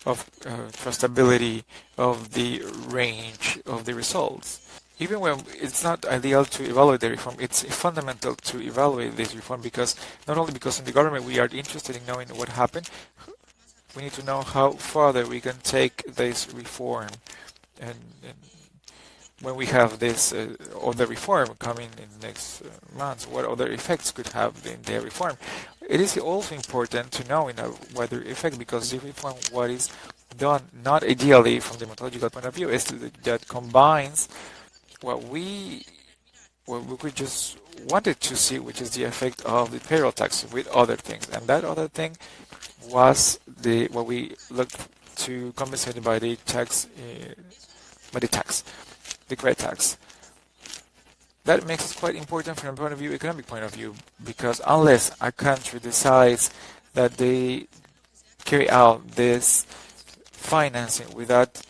of trustability of the range of the results. Even when it's not ideal to evaluate the reform, it's fundamental to evaluate this reform because not only because in the government we are interested in knowing what happened, we need to know how further we can take this reform. And when we have this other reform coming in the next months, what other effects could have in the reform? It is also important to know what the effect, because the reform, what is done not ideally from the methodological point of view, is that combines what we just wanted to see, which is the effect of the payroll tax with other things, and that other thing was what we looked to compensate by the credit tax. That makes it quite important from a point of view, economic point of view, because unless a country decides that they carry out this financing without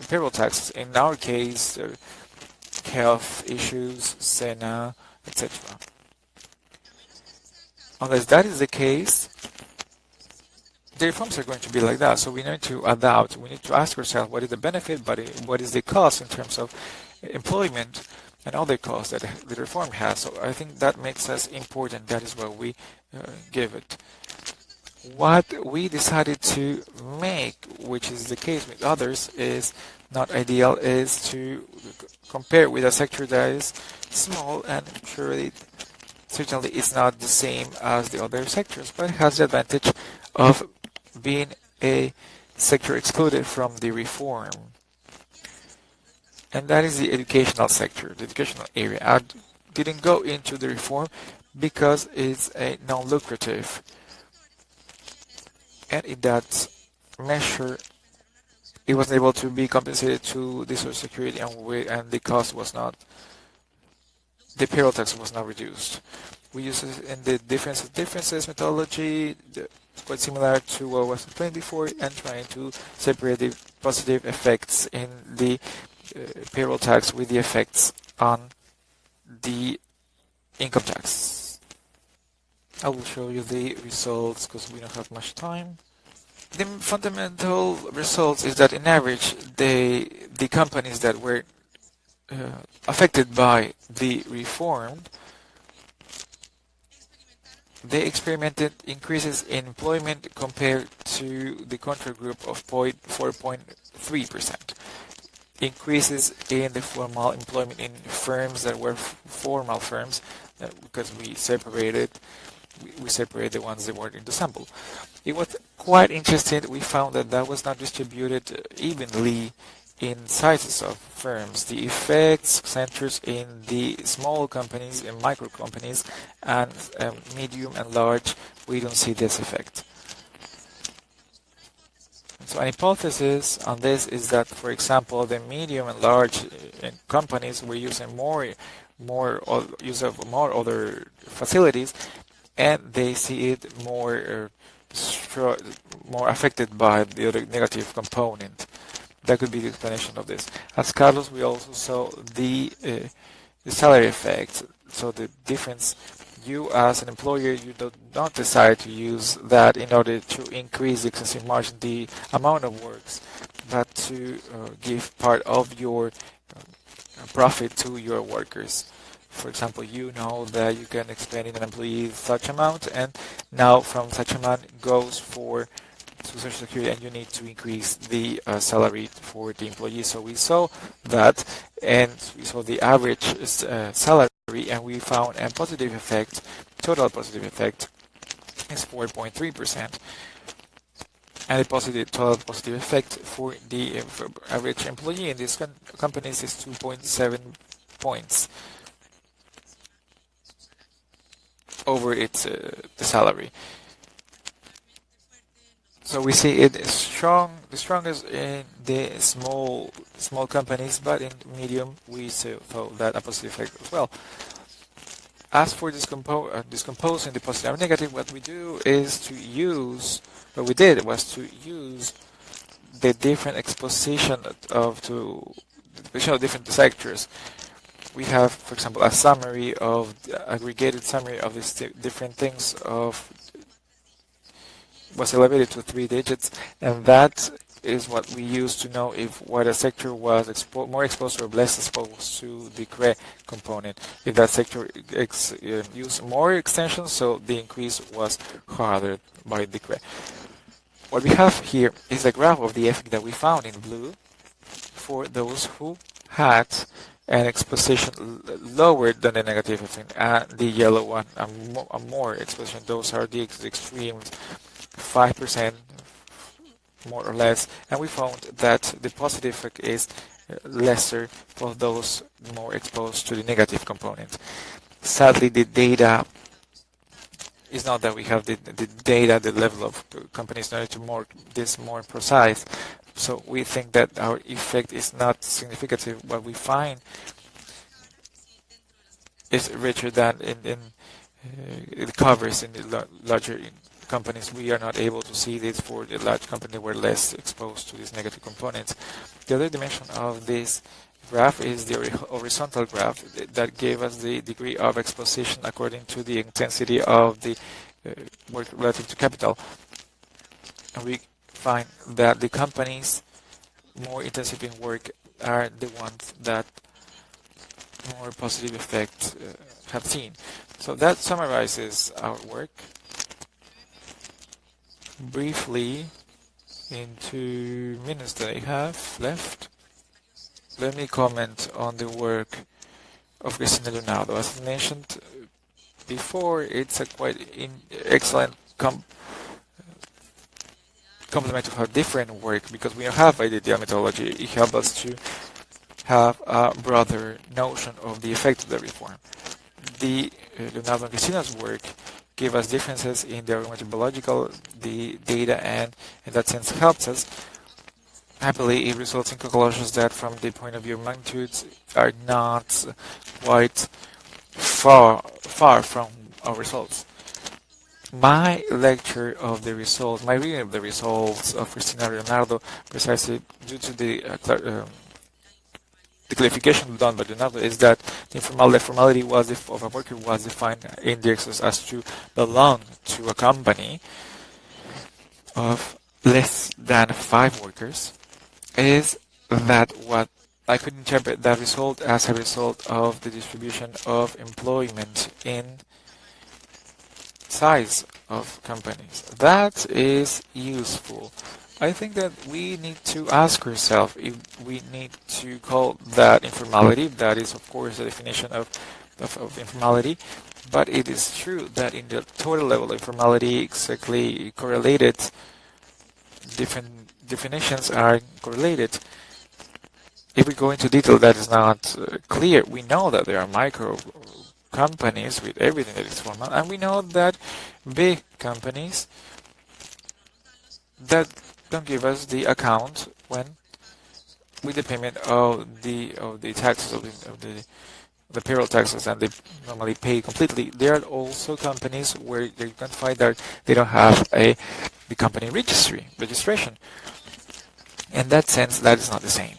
payroll taxes, in our case, health issues, SENA, etc. Unless that is the case, the reforms are going to be like that. So we need to adapt. We need to ask ourselves what is the benefit, but what is the cost in terms of employment and other costs that the reform has. So I think that makes us important. That is what we give it. What we decided to make, which is the case with others, is not ideal, is to compare with a sector that is small and certainly it's not the same as the other sectors, but it has the advantage of being a sector excluded from the reform. And that is the educational sector, the educational area. I didn't go into the reform because it's a non-lucrative. And in that measure, it was able to be compensated to the social security, and the cost was not, the payroll tax was not reduced. We use it in the differences methodology, quite similar to what was explained before, and trying to separate the positive effects in the payroll tax with the effects on the income tax. I will show you the results because we don't have much time. The fundamental results is that in average, the companies that were affected by the reform they experimented increases in employment compared to the control group of 4.3%. Increases in the formal employment in firms that were formal firms, because we separated the ones that were in the sample. It was quite interesting. We found that that was not distributed evenly in sizes of firms. The effects centers in the small companies and micro companies, and medium and large, we don't see this effect. So an hypothesis on this is that, for example, the medium and large companies were using use of more other facilities, and they see it more affected by the other negative component. That could be the explanation of this. As Carlos, we also saw the salary effect. So the difference, you as an employer, you do not decide to use that in order to increase the excessive margin, the amount of works, but to give part of your profit to your workers. For example, you know that you can expend in an employee such amount, and now from such amount goes for Social Security, and you need to increase the salary for the employee. So we saw that, and we saw the average salary, and we found a positive effect. Total positive effect is 4.3%, and the total positive effect for the average employee in these companies is 2.7 points over the salary. So we see it is the strongest in the small companies, but in medium we saw that a positive effect as well. As for discomposing the positive and negative, what we did was to use the different exposition of different sectors. We have, for example, a aggregated summary of these different things was elevated to 3 digits, and that is what we use to know if what a sector was more exposed or less exposed to the CRE component. If that sector used more extensions, so the increase was harder by the CRE. What we have here is a graph of the effect that we found in blue for those who had an exposition lower than the negative effect, and the yellow one a more exposition. Those are the extremes, 5% more or less, and we found that the positive effect is lesser for those more exposed to the negative component. Sadly, the data is not that we have the data, the level of companies in order to more precise. So we think that our effect is not significant. What we find is richer than it covers in the larger companies. We are not able to see this for the large company. We're less exposed to these negative components. The other dimension of this graph is the horizontal graph that gave us the degree of exposition according to the intensity of the work relative to capital. And we find that the companies more intensive in work are the ones that more positive effect have seen. So that summarizes our work. Briefly, in 2 minutes that I have left, let me comment on the work of Cristina Leonardo. As I mentioned before, it's a quite excellent complement to her different work, because we have ideal methodology. It helps us to have a broader notion of the effect of the reform. The Leonardo and Cristina's work give us differences in the biological, the data, and in that sense helps us. Happily, it results in conclusions that from the point of view of magnitudes are not quite far from our results. My lecture of the results, my reading of the results of Cristina Leonardo, precisely due to the clarification done by Leonardo, is that the formality of a worker was defined in the exercise as to belong to a company of less than 5 workers. Is that what I could interpret that result as a result of the distribution of employment in size of companies. That is useful. I think that we need to ask ourselves if we need to call that informality. That is, of course, the definition of informality. But it is true that in the total level of informality, exactly correlated, different definitions are correlated. If we go into detail, that is not clear. We know that there are micro companies with everything that is formal, and we know that big companies that don't give us the account when with the payment of the taxes of the payroll taxes, and they normally pay completely. There are also companies where you can find that they don't have the company registration. In that sense, that is not the same.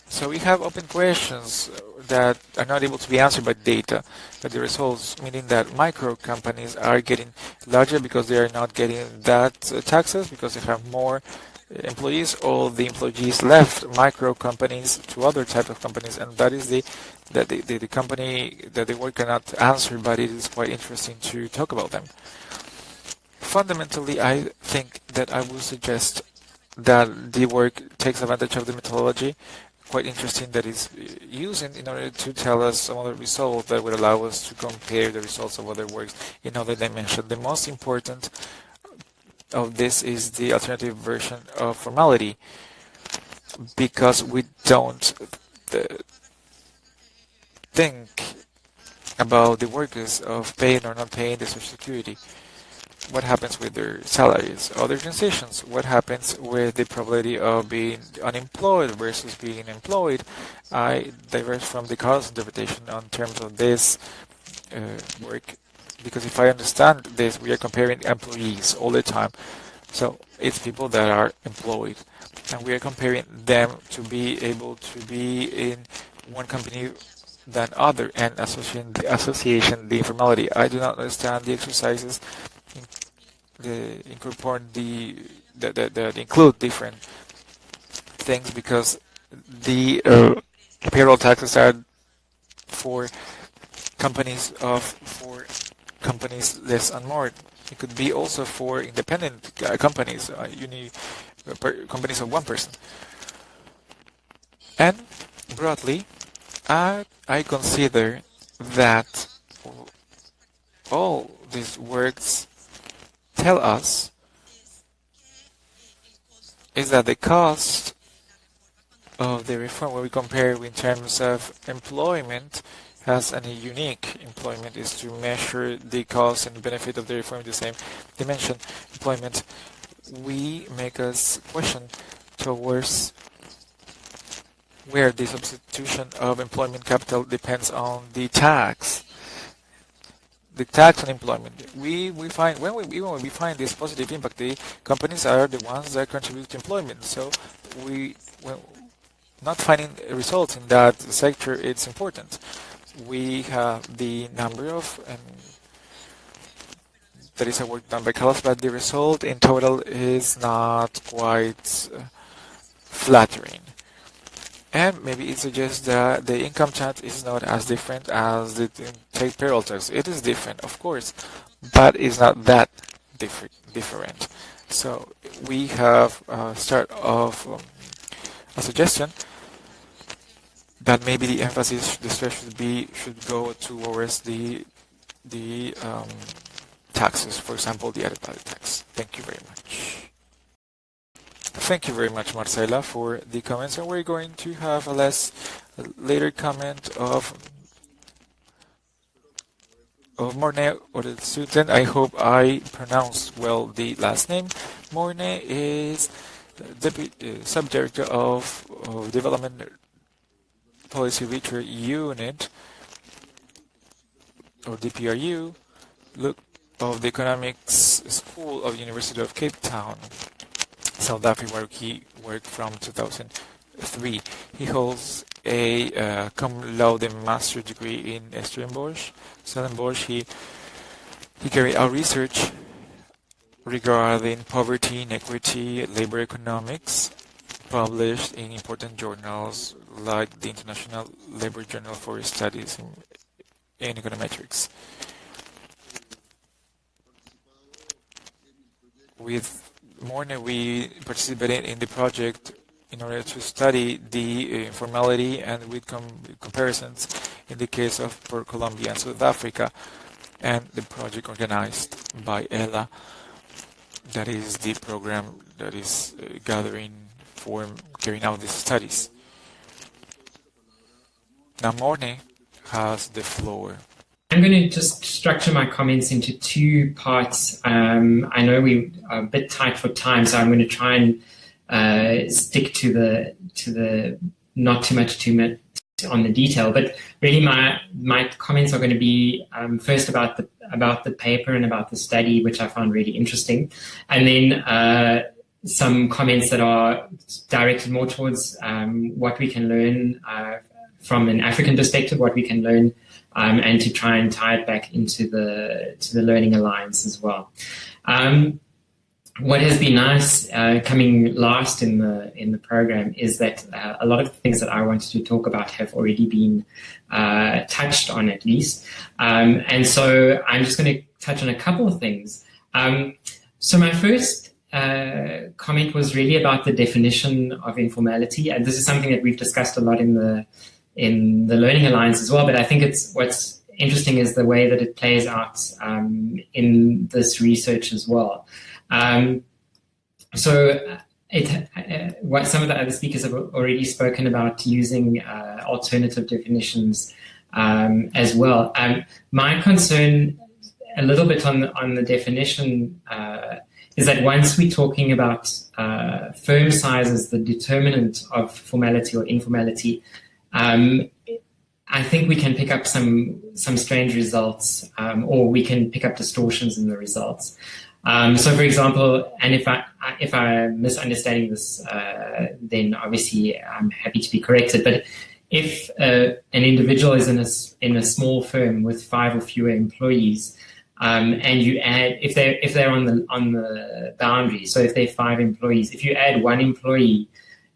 So we have open questions that are not able to be answered by data, but the results, meaning that micro companies are getting larger because they are not getting that taxes because they have more employees, or the employees left micro companies to other type of companies, and that is the company that the word cannot answer, but it is quite interesting to talk about them. Fundamentally, I think that I would suggest that the work takes advantage of the methodology, quite interesting, that is used in order to tell us some other results that would allow us to compare the results of other works in other dimensions. The most important of this is the alternative version of formality, because we don't think about the workers of paying or not paying the Social Security. What happens with their salaries, other transitions, what happens with the probability of being unemployed versus being employed. I diverge from the Carl's interpretation on terms of this work, because if I understand this, we are comparing employees all the time. So it's people that are employed, and we are comparing them to be able to be in one company than other, and association, the informality. I do not understand the exercises that include different things, because the payroll taxes are for companies less and more. It could be also for independent companies, companies of one person. And broadly, I consider that all these works tell us is that the cost of the reform, when we compare in terms of employment, has a unique employment, is to measure the cost and benefit of the reform in the same dimension. Employment, we make us question towards where the substitution of employment capital depends on the tax. The tax on employment. We find when we find this positive impact, the companies are the ones that contribute to employment. So when not finding results in that sector, it's important. We have the number of that is a work done by Carlos, but the result in total is not quite flattering. And maybe it suggests that the income tax is not as different as the payroll tax. It is different, of course, but it's not that different. So we have start of a suggestion that maybe the emphasis, the stress should go towards the taxes, for example, the added value tax. Thank you very much. Thank you very much, Marcela, for the comments, and we're going to have a later comment of Morne, or the student. I hope I pronounced well the last name. Morne is the subdirector of Development Policy Research Unit, or DPRU, of the Economics School of University of Cape Town, South Africa, where he worked from 2003. He holds a cum laude master degree in Stellenbosch. He carried out research regarding poverty, inequity, labor economics, published in important journals like the International Labor Journal for Studies in Econometrics. with Morne, we participated in the project in order to study the informality and with comparisons in the case of for Colombia and South Africa, and the project organized by ELA, that is the program that is gathering for carrying out these studies. Now Morne has the floor. I'm going to just structure my comments into two parts. I know we are a bit tight for time, so I'm going to try and stick to the not too much on the detail. But really, my comments are going to be first about the paper and about the study, which I found really interesting, and then some comments that are directed more towards what we can learn from an African perspective, what we can learn. And to try and tie it back into the Learning Alliance as well. What has been nice coming last in the program is that a lot of the things that I wanted to talk about have already been touched on, at least. And so I'm just going to touch on a couple of things. So my first comment was really about the definition of informality, and this is something that we've discussed a lot in the Learning Alliance as well, but I think what's interesting is the way that it plays out in this research as well. What some of the other speakers have already spoken about using alternative definitions as well. My concern a little bit on the definition is that once we're talking about firm size as the determinant of formality or informality, I think we can pick up some strange results, or we can pick up distortions in the results. So, for example, and if I'm misunderstanding this, then obviously I'm happy to be corrected. But if an individual is in a small firm with 5 or fewer employees, and you add if they're on the boundary, so if they're 5 employees, if you add 1 employee,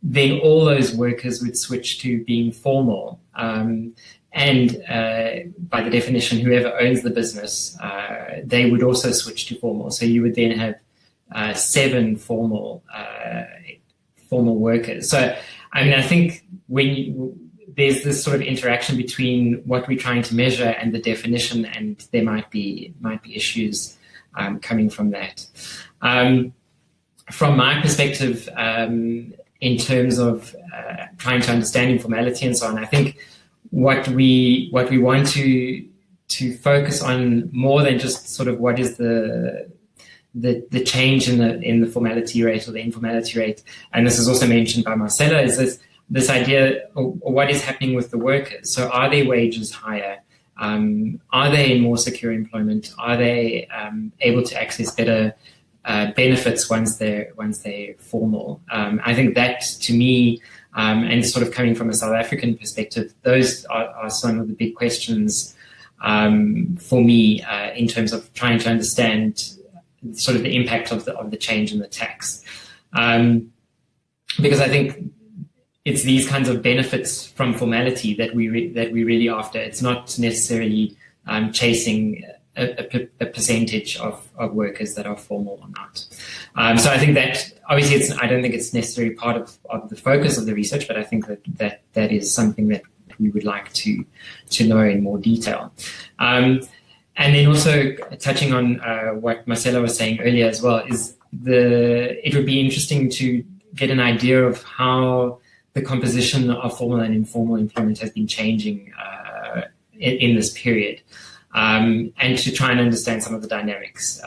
then all those workers would switch to being formal. And by the definition, whoever owns the business, they would also switch to formal. So you would then have 7 formal workers. So, I mean, I think there's this sort of interaction between what we're trying to measure and the definition, and there might be issues coming from that. From my perspective, in terms of trying to understand informality and so on, I think what we want to focus on more than just sort of what is the change in the formality rate or the informality rate, and this is also mentioned by Marcela, is this idea of what is happening with the workers. So are their wages higher? Are they in more secure employment? Are they able to access better benefits once they're formal? I think that, to me, and sort of coming from a South African perspective, those are some of the big questions for me in terms of trying to understand sort of the impact of the change in the tax, because I think it's these kinds of benefits from formality that we really after. It's not necessarily chasing a percentage of workers that are formal or not. So I think that obviously I don't think it's necessarily part of the focus of the research, but I think that is something that we would like to know in more detail. And then also touching on what Marcela was saying earlier as well, is it would be interesting to get an idea of how the composition of formal and informal employment has been changing in this period. And to try and understand some of the dynamics.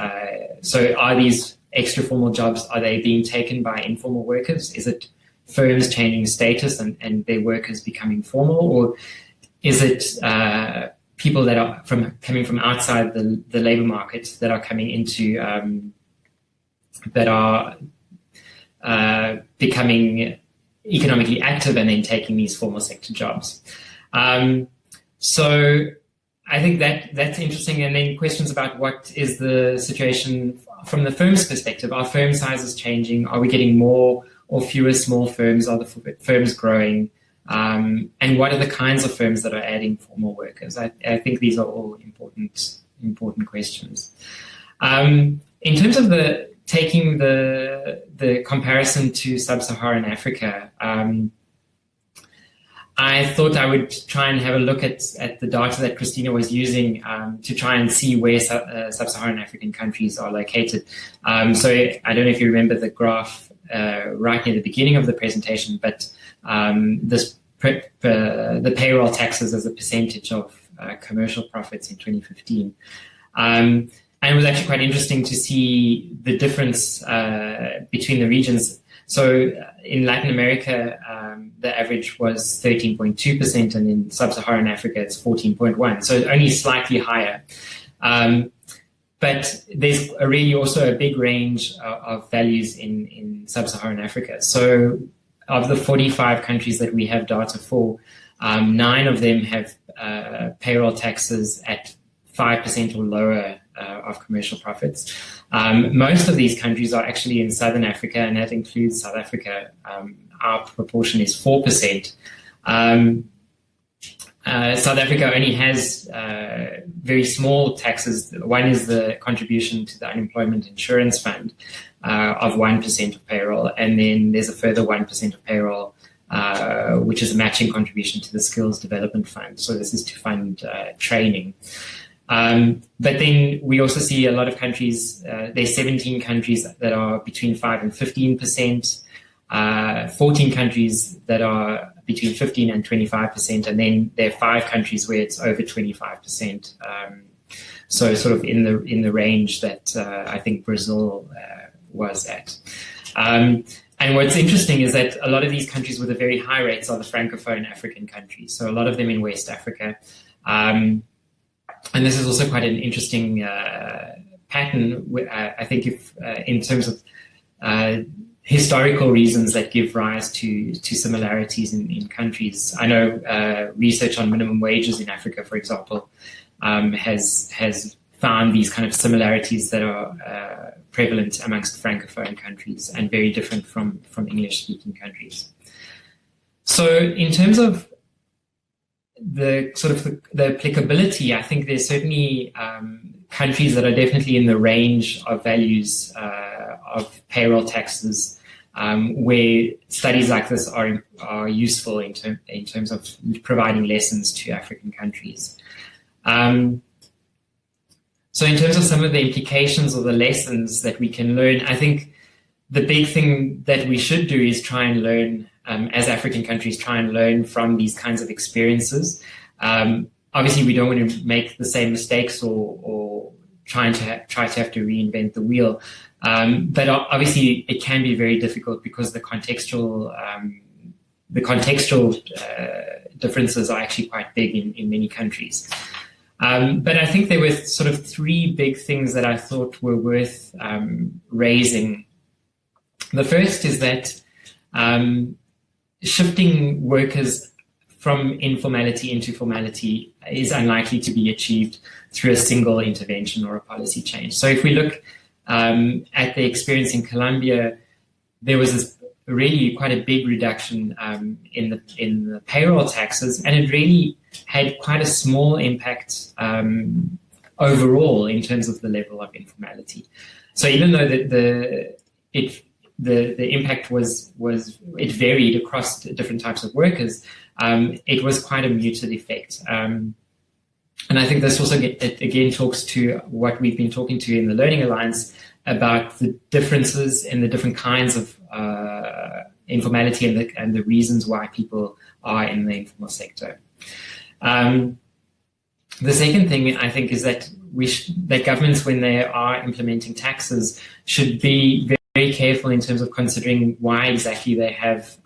So are these extra formal jobs, are they being taken by informal workers? Is it firms changing status and their workers becoming formal? Or is it people that are coming from outside the labor market that are coming into, that are becoming economically active and then taking these formal sector jobs? So I think that's interesting. And then questions about what is the situation from the firm's perspective. Are firm sizes changing? Are we getting more or fewer small firms? Are the firms growing? And what are the kinds of firms that are adding formal workers? I think these are all important questions. In terms of the taking the comparison to sub-Saharan Africa, I thought I would try and have a look at the data that Christina was using to try and see where sub-Saharan African countries are located. So I don't know if you remember the graph right near the beginning of the presentation, but the payroll taxes as a percentage of commercial profits in 2015. And it was actually quite interesting to see the difference between the regions. So in Latin America, the average was 13.2%, and in sub-Saharan Africa, it's 14.1%. So only slightly higher. But there's really also a big range of values in sub-Saharan Africa. So of the 45 countries that we have data for, 9 of them have payroll taxes at 5% or lower of commercial profits. Most of these countries are actually in Southern Africa, and that includes South Africa. Our proportion is 4%. South Africa only has very small taxes. One is the contribution to the Unemployment Insurance Fund of 1% of payroll, and then there's a further 1% of payroll which is a matching contribution to the Skills Development Fund. So this is to fund training. But then we also see a lot of countries, there's 17 countries that are between 5 and 15%, 14 countries that are between 15 and 25%, and then there are 5 countries where it's over 25%. So sort of in the range that I think Brazil was at. And what's interesting is that a lot of these countries with the very high rates are the Francophone African countries. So a lot of them in West Africa. And this is also quite an interesting pattern. I think if in terms of historical reasons that give rise to similarities in countries. I know research on minimum wages in Africa, for example, has found these kind of similarities that are prevalent amongst Francophone countries and very different from English-speaking countries. So in terms of the sort of the applicability, I think there's certainly countries that are definitely in the range of values of payroll taxes where studies like this are useful in terms of providing lessons to African countries. So in terms of some of the implications or the lessons that we can learn, I think the big thing that we should do is try and learn, as African countries, try and learn from these kinds of experiences. Obviously, we don't want to make the same mistakes or try to have to reinvent the wheel. But obviously, it can be very difficult because the contextual differences are actually quite big in many countries. But I think there were sort of 3 big things that I thought were worth raising. The first is that shifting workers from informality into formality is unlikely to be achieved through a single intervention or a policy change. So if we look at the experience in Colombia, there was this really quite a big reduction in the payroll taxes, and it really had quite a small impact overall in terms of the level of informality. So even though the impact was it varied across different types of workers, it was quite a muted effect. And I think this also again talks to what we've been talking to in the Learning Alliance about the differences in the different kinds of informality and the reasons why people are in the informal sector. The second thing I think is that that governments, when they are implementing taxes, should be very careful in terms of considering why exactly they have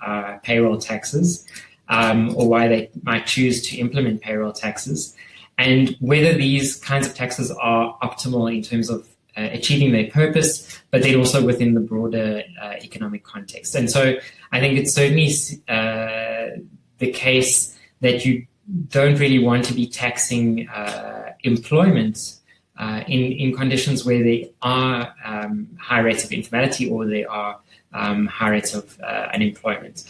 payroll taxes, or why they might choose to implement payroll taxes, and whether these kinds of taxes are optimal in terms of achieving their purpose, but then also within the broader economic context. And so I think it's certainly the case that you don't really want to be taxing employment in conditions where there are high rates of informality or there are high rates of unemployment.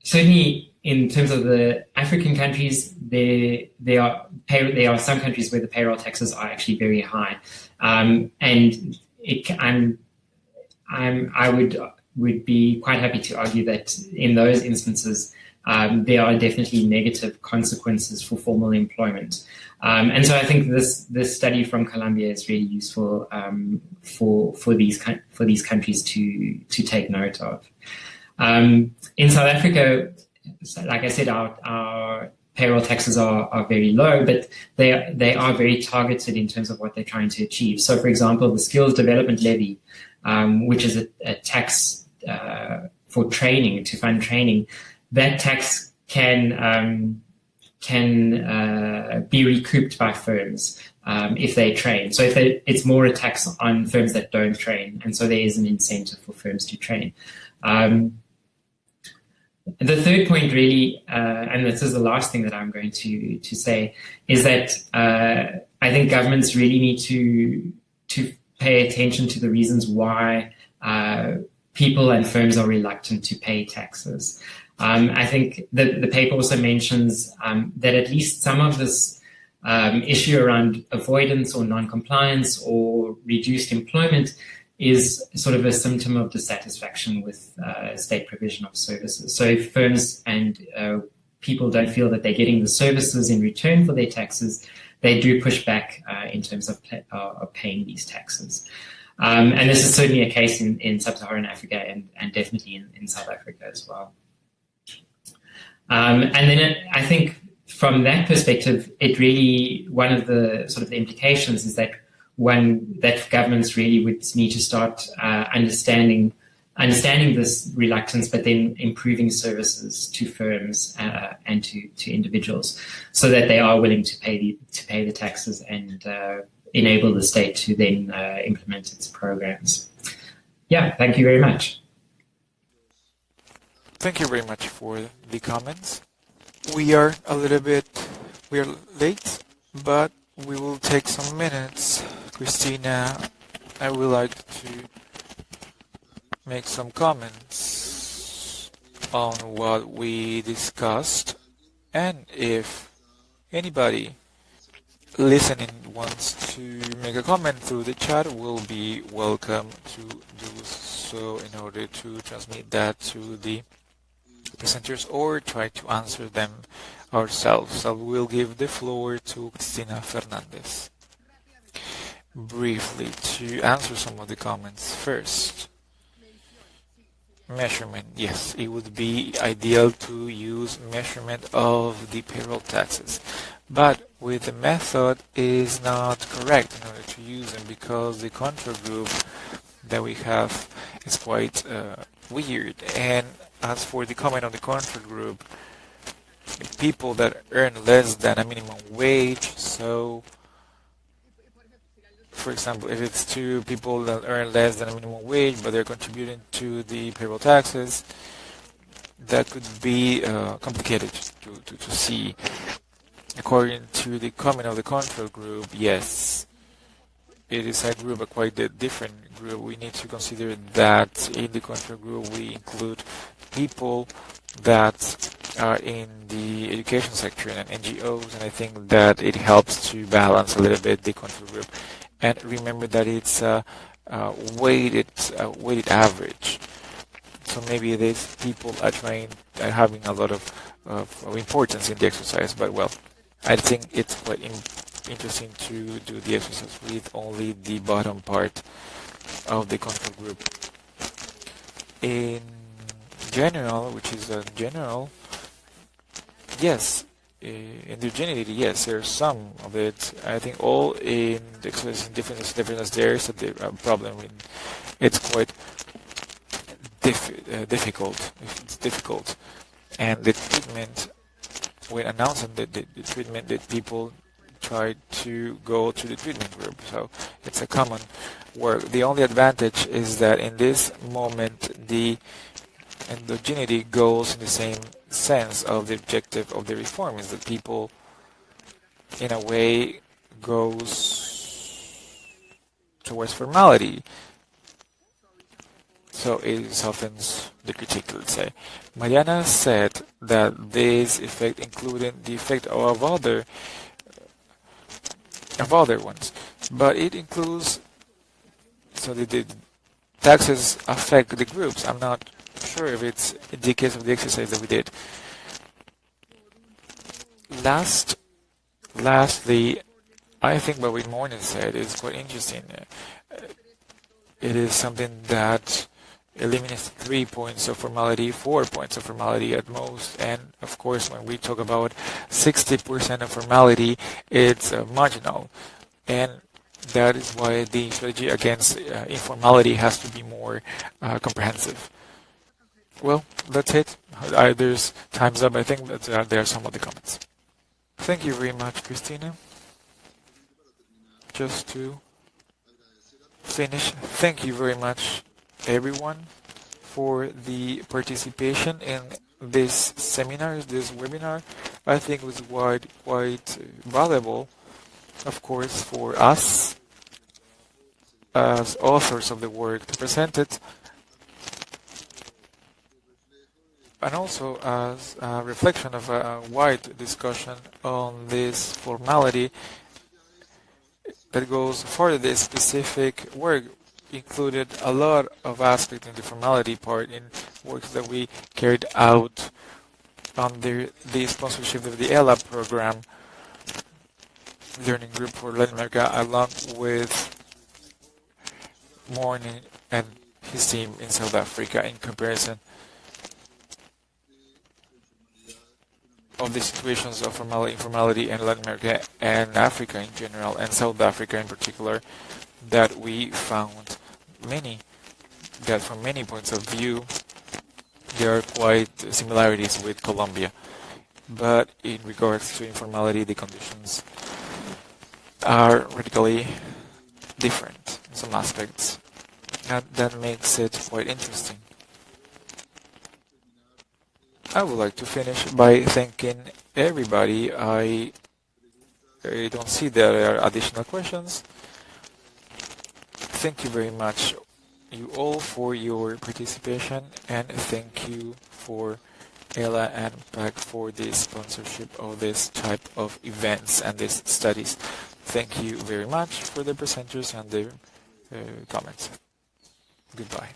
Certainly in terms of the African countries, there are some countries where the payroll taxes are actually very high, and I would be quite happy to argue that in those instances, there are definitely negative consequences for formal employment. And so I think this study from Colombia is really useful for these countries to take note of. In South Africa, like I said, our payroll taxes are very low, but they are very targeted in terms of what they're trying to achieve. So, for example, the Skills Development Levy, which is a tax for training, to fund training, that tax can be recouped by firms if they train. So it's more a tax on firms that don't train, and so there is an incentive for firms to train. The third point really, and this is the last thing that I'm going to say, is that I think governments really need to pay attention to the reasons why people and firms are reluctant to pay taxes. I think the paper also mentions that at least some of this issue around avoidance or non-compliance or reduced employment is sort of a symptom of dissatisfaction with state provision of services. So if firms and people don't feel that they're getting the services in return for their taxes, they do push back in terms of paying these taxes. And this is certainly a case in sub-Saharan Africa and definitely in South Africa as well. And then I think from that perspective, it really, one of the sort of the implications is that governments really would need to start understanding this reluctance, but then improving services to firms and to individuals, so that they are willing to pay the taxes and enable the state to then implement its programs. Yeah, thank you very much. Thank you very much for the comments. We are late, but we will take some minutes. Christina, I would like to make some comments on what we discussed, and if anybody listening wants to make a comment through the chat, will be welcome to do so in order to transmit that to the presenters or try to answer them ourselves. I will give the floor to Cristina Fernandez briefly to answer some of the comments. First, measurement. Yes, it would be ideal to use measurement of the payroll taxes, but with the method is not correct in order to use them, because the control group that we have is quite weird. And as for the comment on the control group, people that earn less than a minimum wage, so for example, if it's two people that earn less than a minimum wage but they're contributing to the payroll taxes, that could be complicated to see. According to the comment of the control group, yes, it is a group, a quite different group. We need to consider that in the control group we include people that are in the education sector and NGOs, and I think that it helps to balance a little bit the control group. And remember that it's a weighted average. So maybe these people are having a lot of importance in the exercise, but well, I think it's quite interesting to do the exercise with only the bottom part of the control group. In general, which is a general, yes, indigeneity, yes, there's some of it. I think all in the exercise indifference, there's a problem. It's quite difficult. It's difficult, and the treatment, when announcing the treatment, that people try to go to the treatment group. So it's a common work. The only advantage is that in this moment the endogeneity goes in the same sense of the objective of the reform, is that people in a way goes towards formality. So it softens the critique, let's say. Mariana said that this effect included the effect of other ones, but it includes, so the taxes affect the groups. I'm not sure if it's in the case of the exercise that we did. Lastly, I think what Morning said is quite interesting. It is something that eliminates 3 points of formality, 4 points of formality at most, and of course when we talk about 60% of formality, it's marginal, and that is why the strategy against informality has to be more comprehensive. Well, that's it. There's time's up. I think that there are some of the comments. Thank you very much, Christina. Just to finish, thank you very much, everyone, for the participation in this seminar, this webinar. I think it was quite valuable, of course, for us as authors of the work to present it, and also as a reflection of a wide discussion on this formality that goes further. This specific work included a lot of aspects in the formality part in works that we carried out under the sponsorship of the ELA program, Learning Group for Latin America, along with Morning and his team in South Africa, in comparison of the situations of informality in Latin America and Africa in general, and South Africa in particular, that we found that from many points of view, there are quite similarities with Colombia. But in regards to informality, the conditions are radically different in some aspects. And that makes it quite interesting. I would like to finish by thanking everybody. I don't see there are additional questions. Thank you very much, you all, for your participation, and thank you for Ella and PAC for the sponsorship of this type of events and these studies. Thank you very much for the presenters and the comments. Goodbye.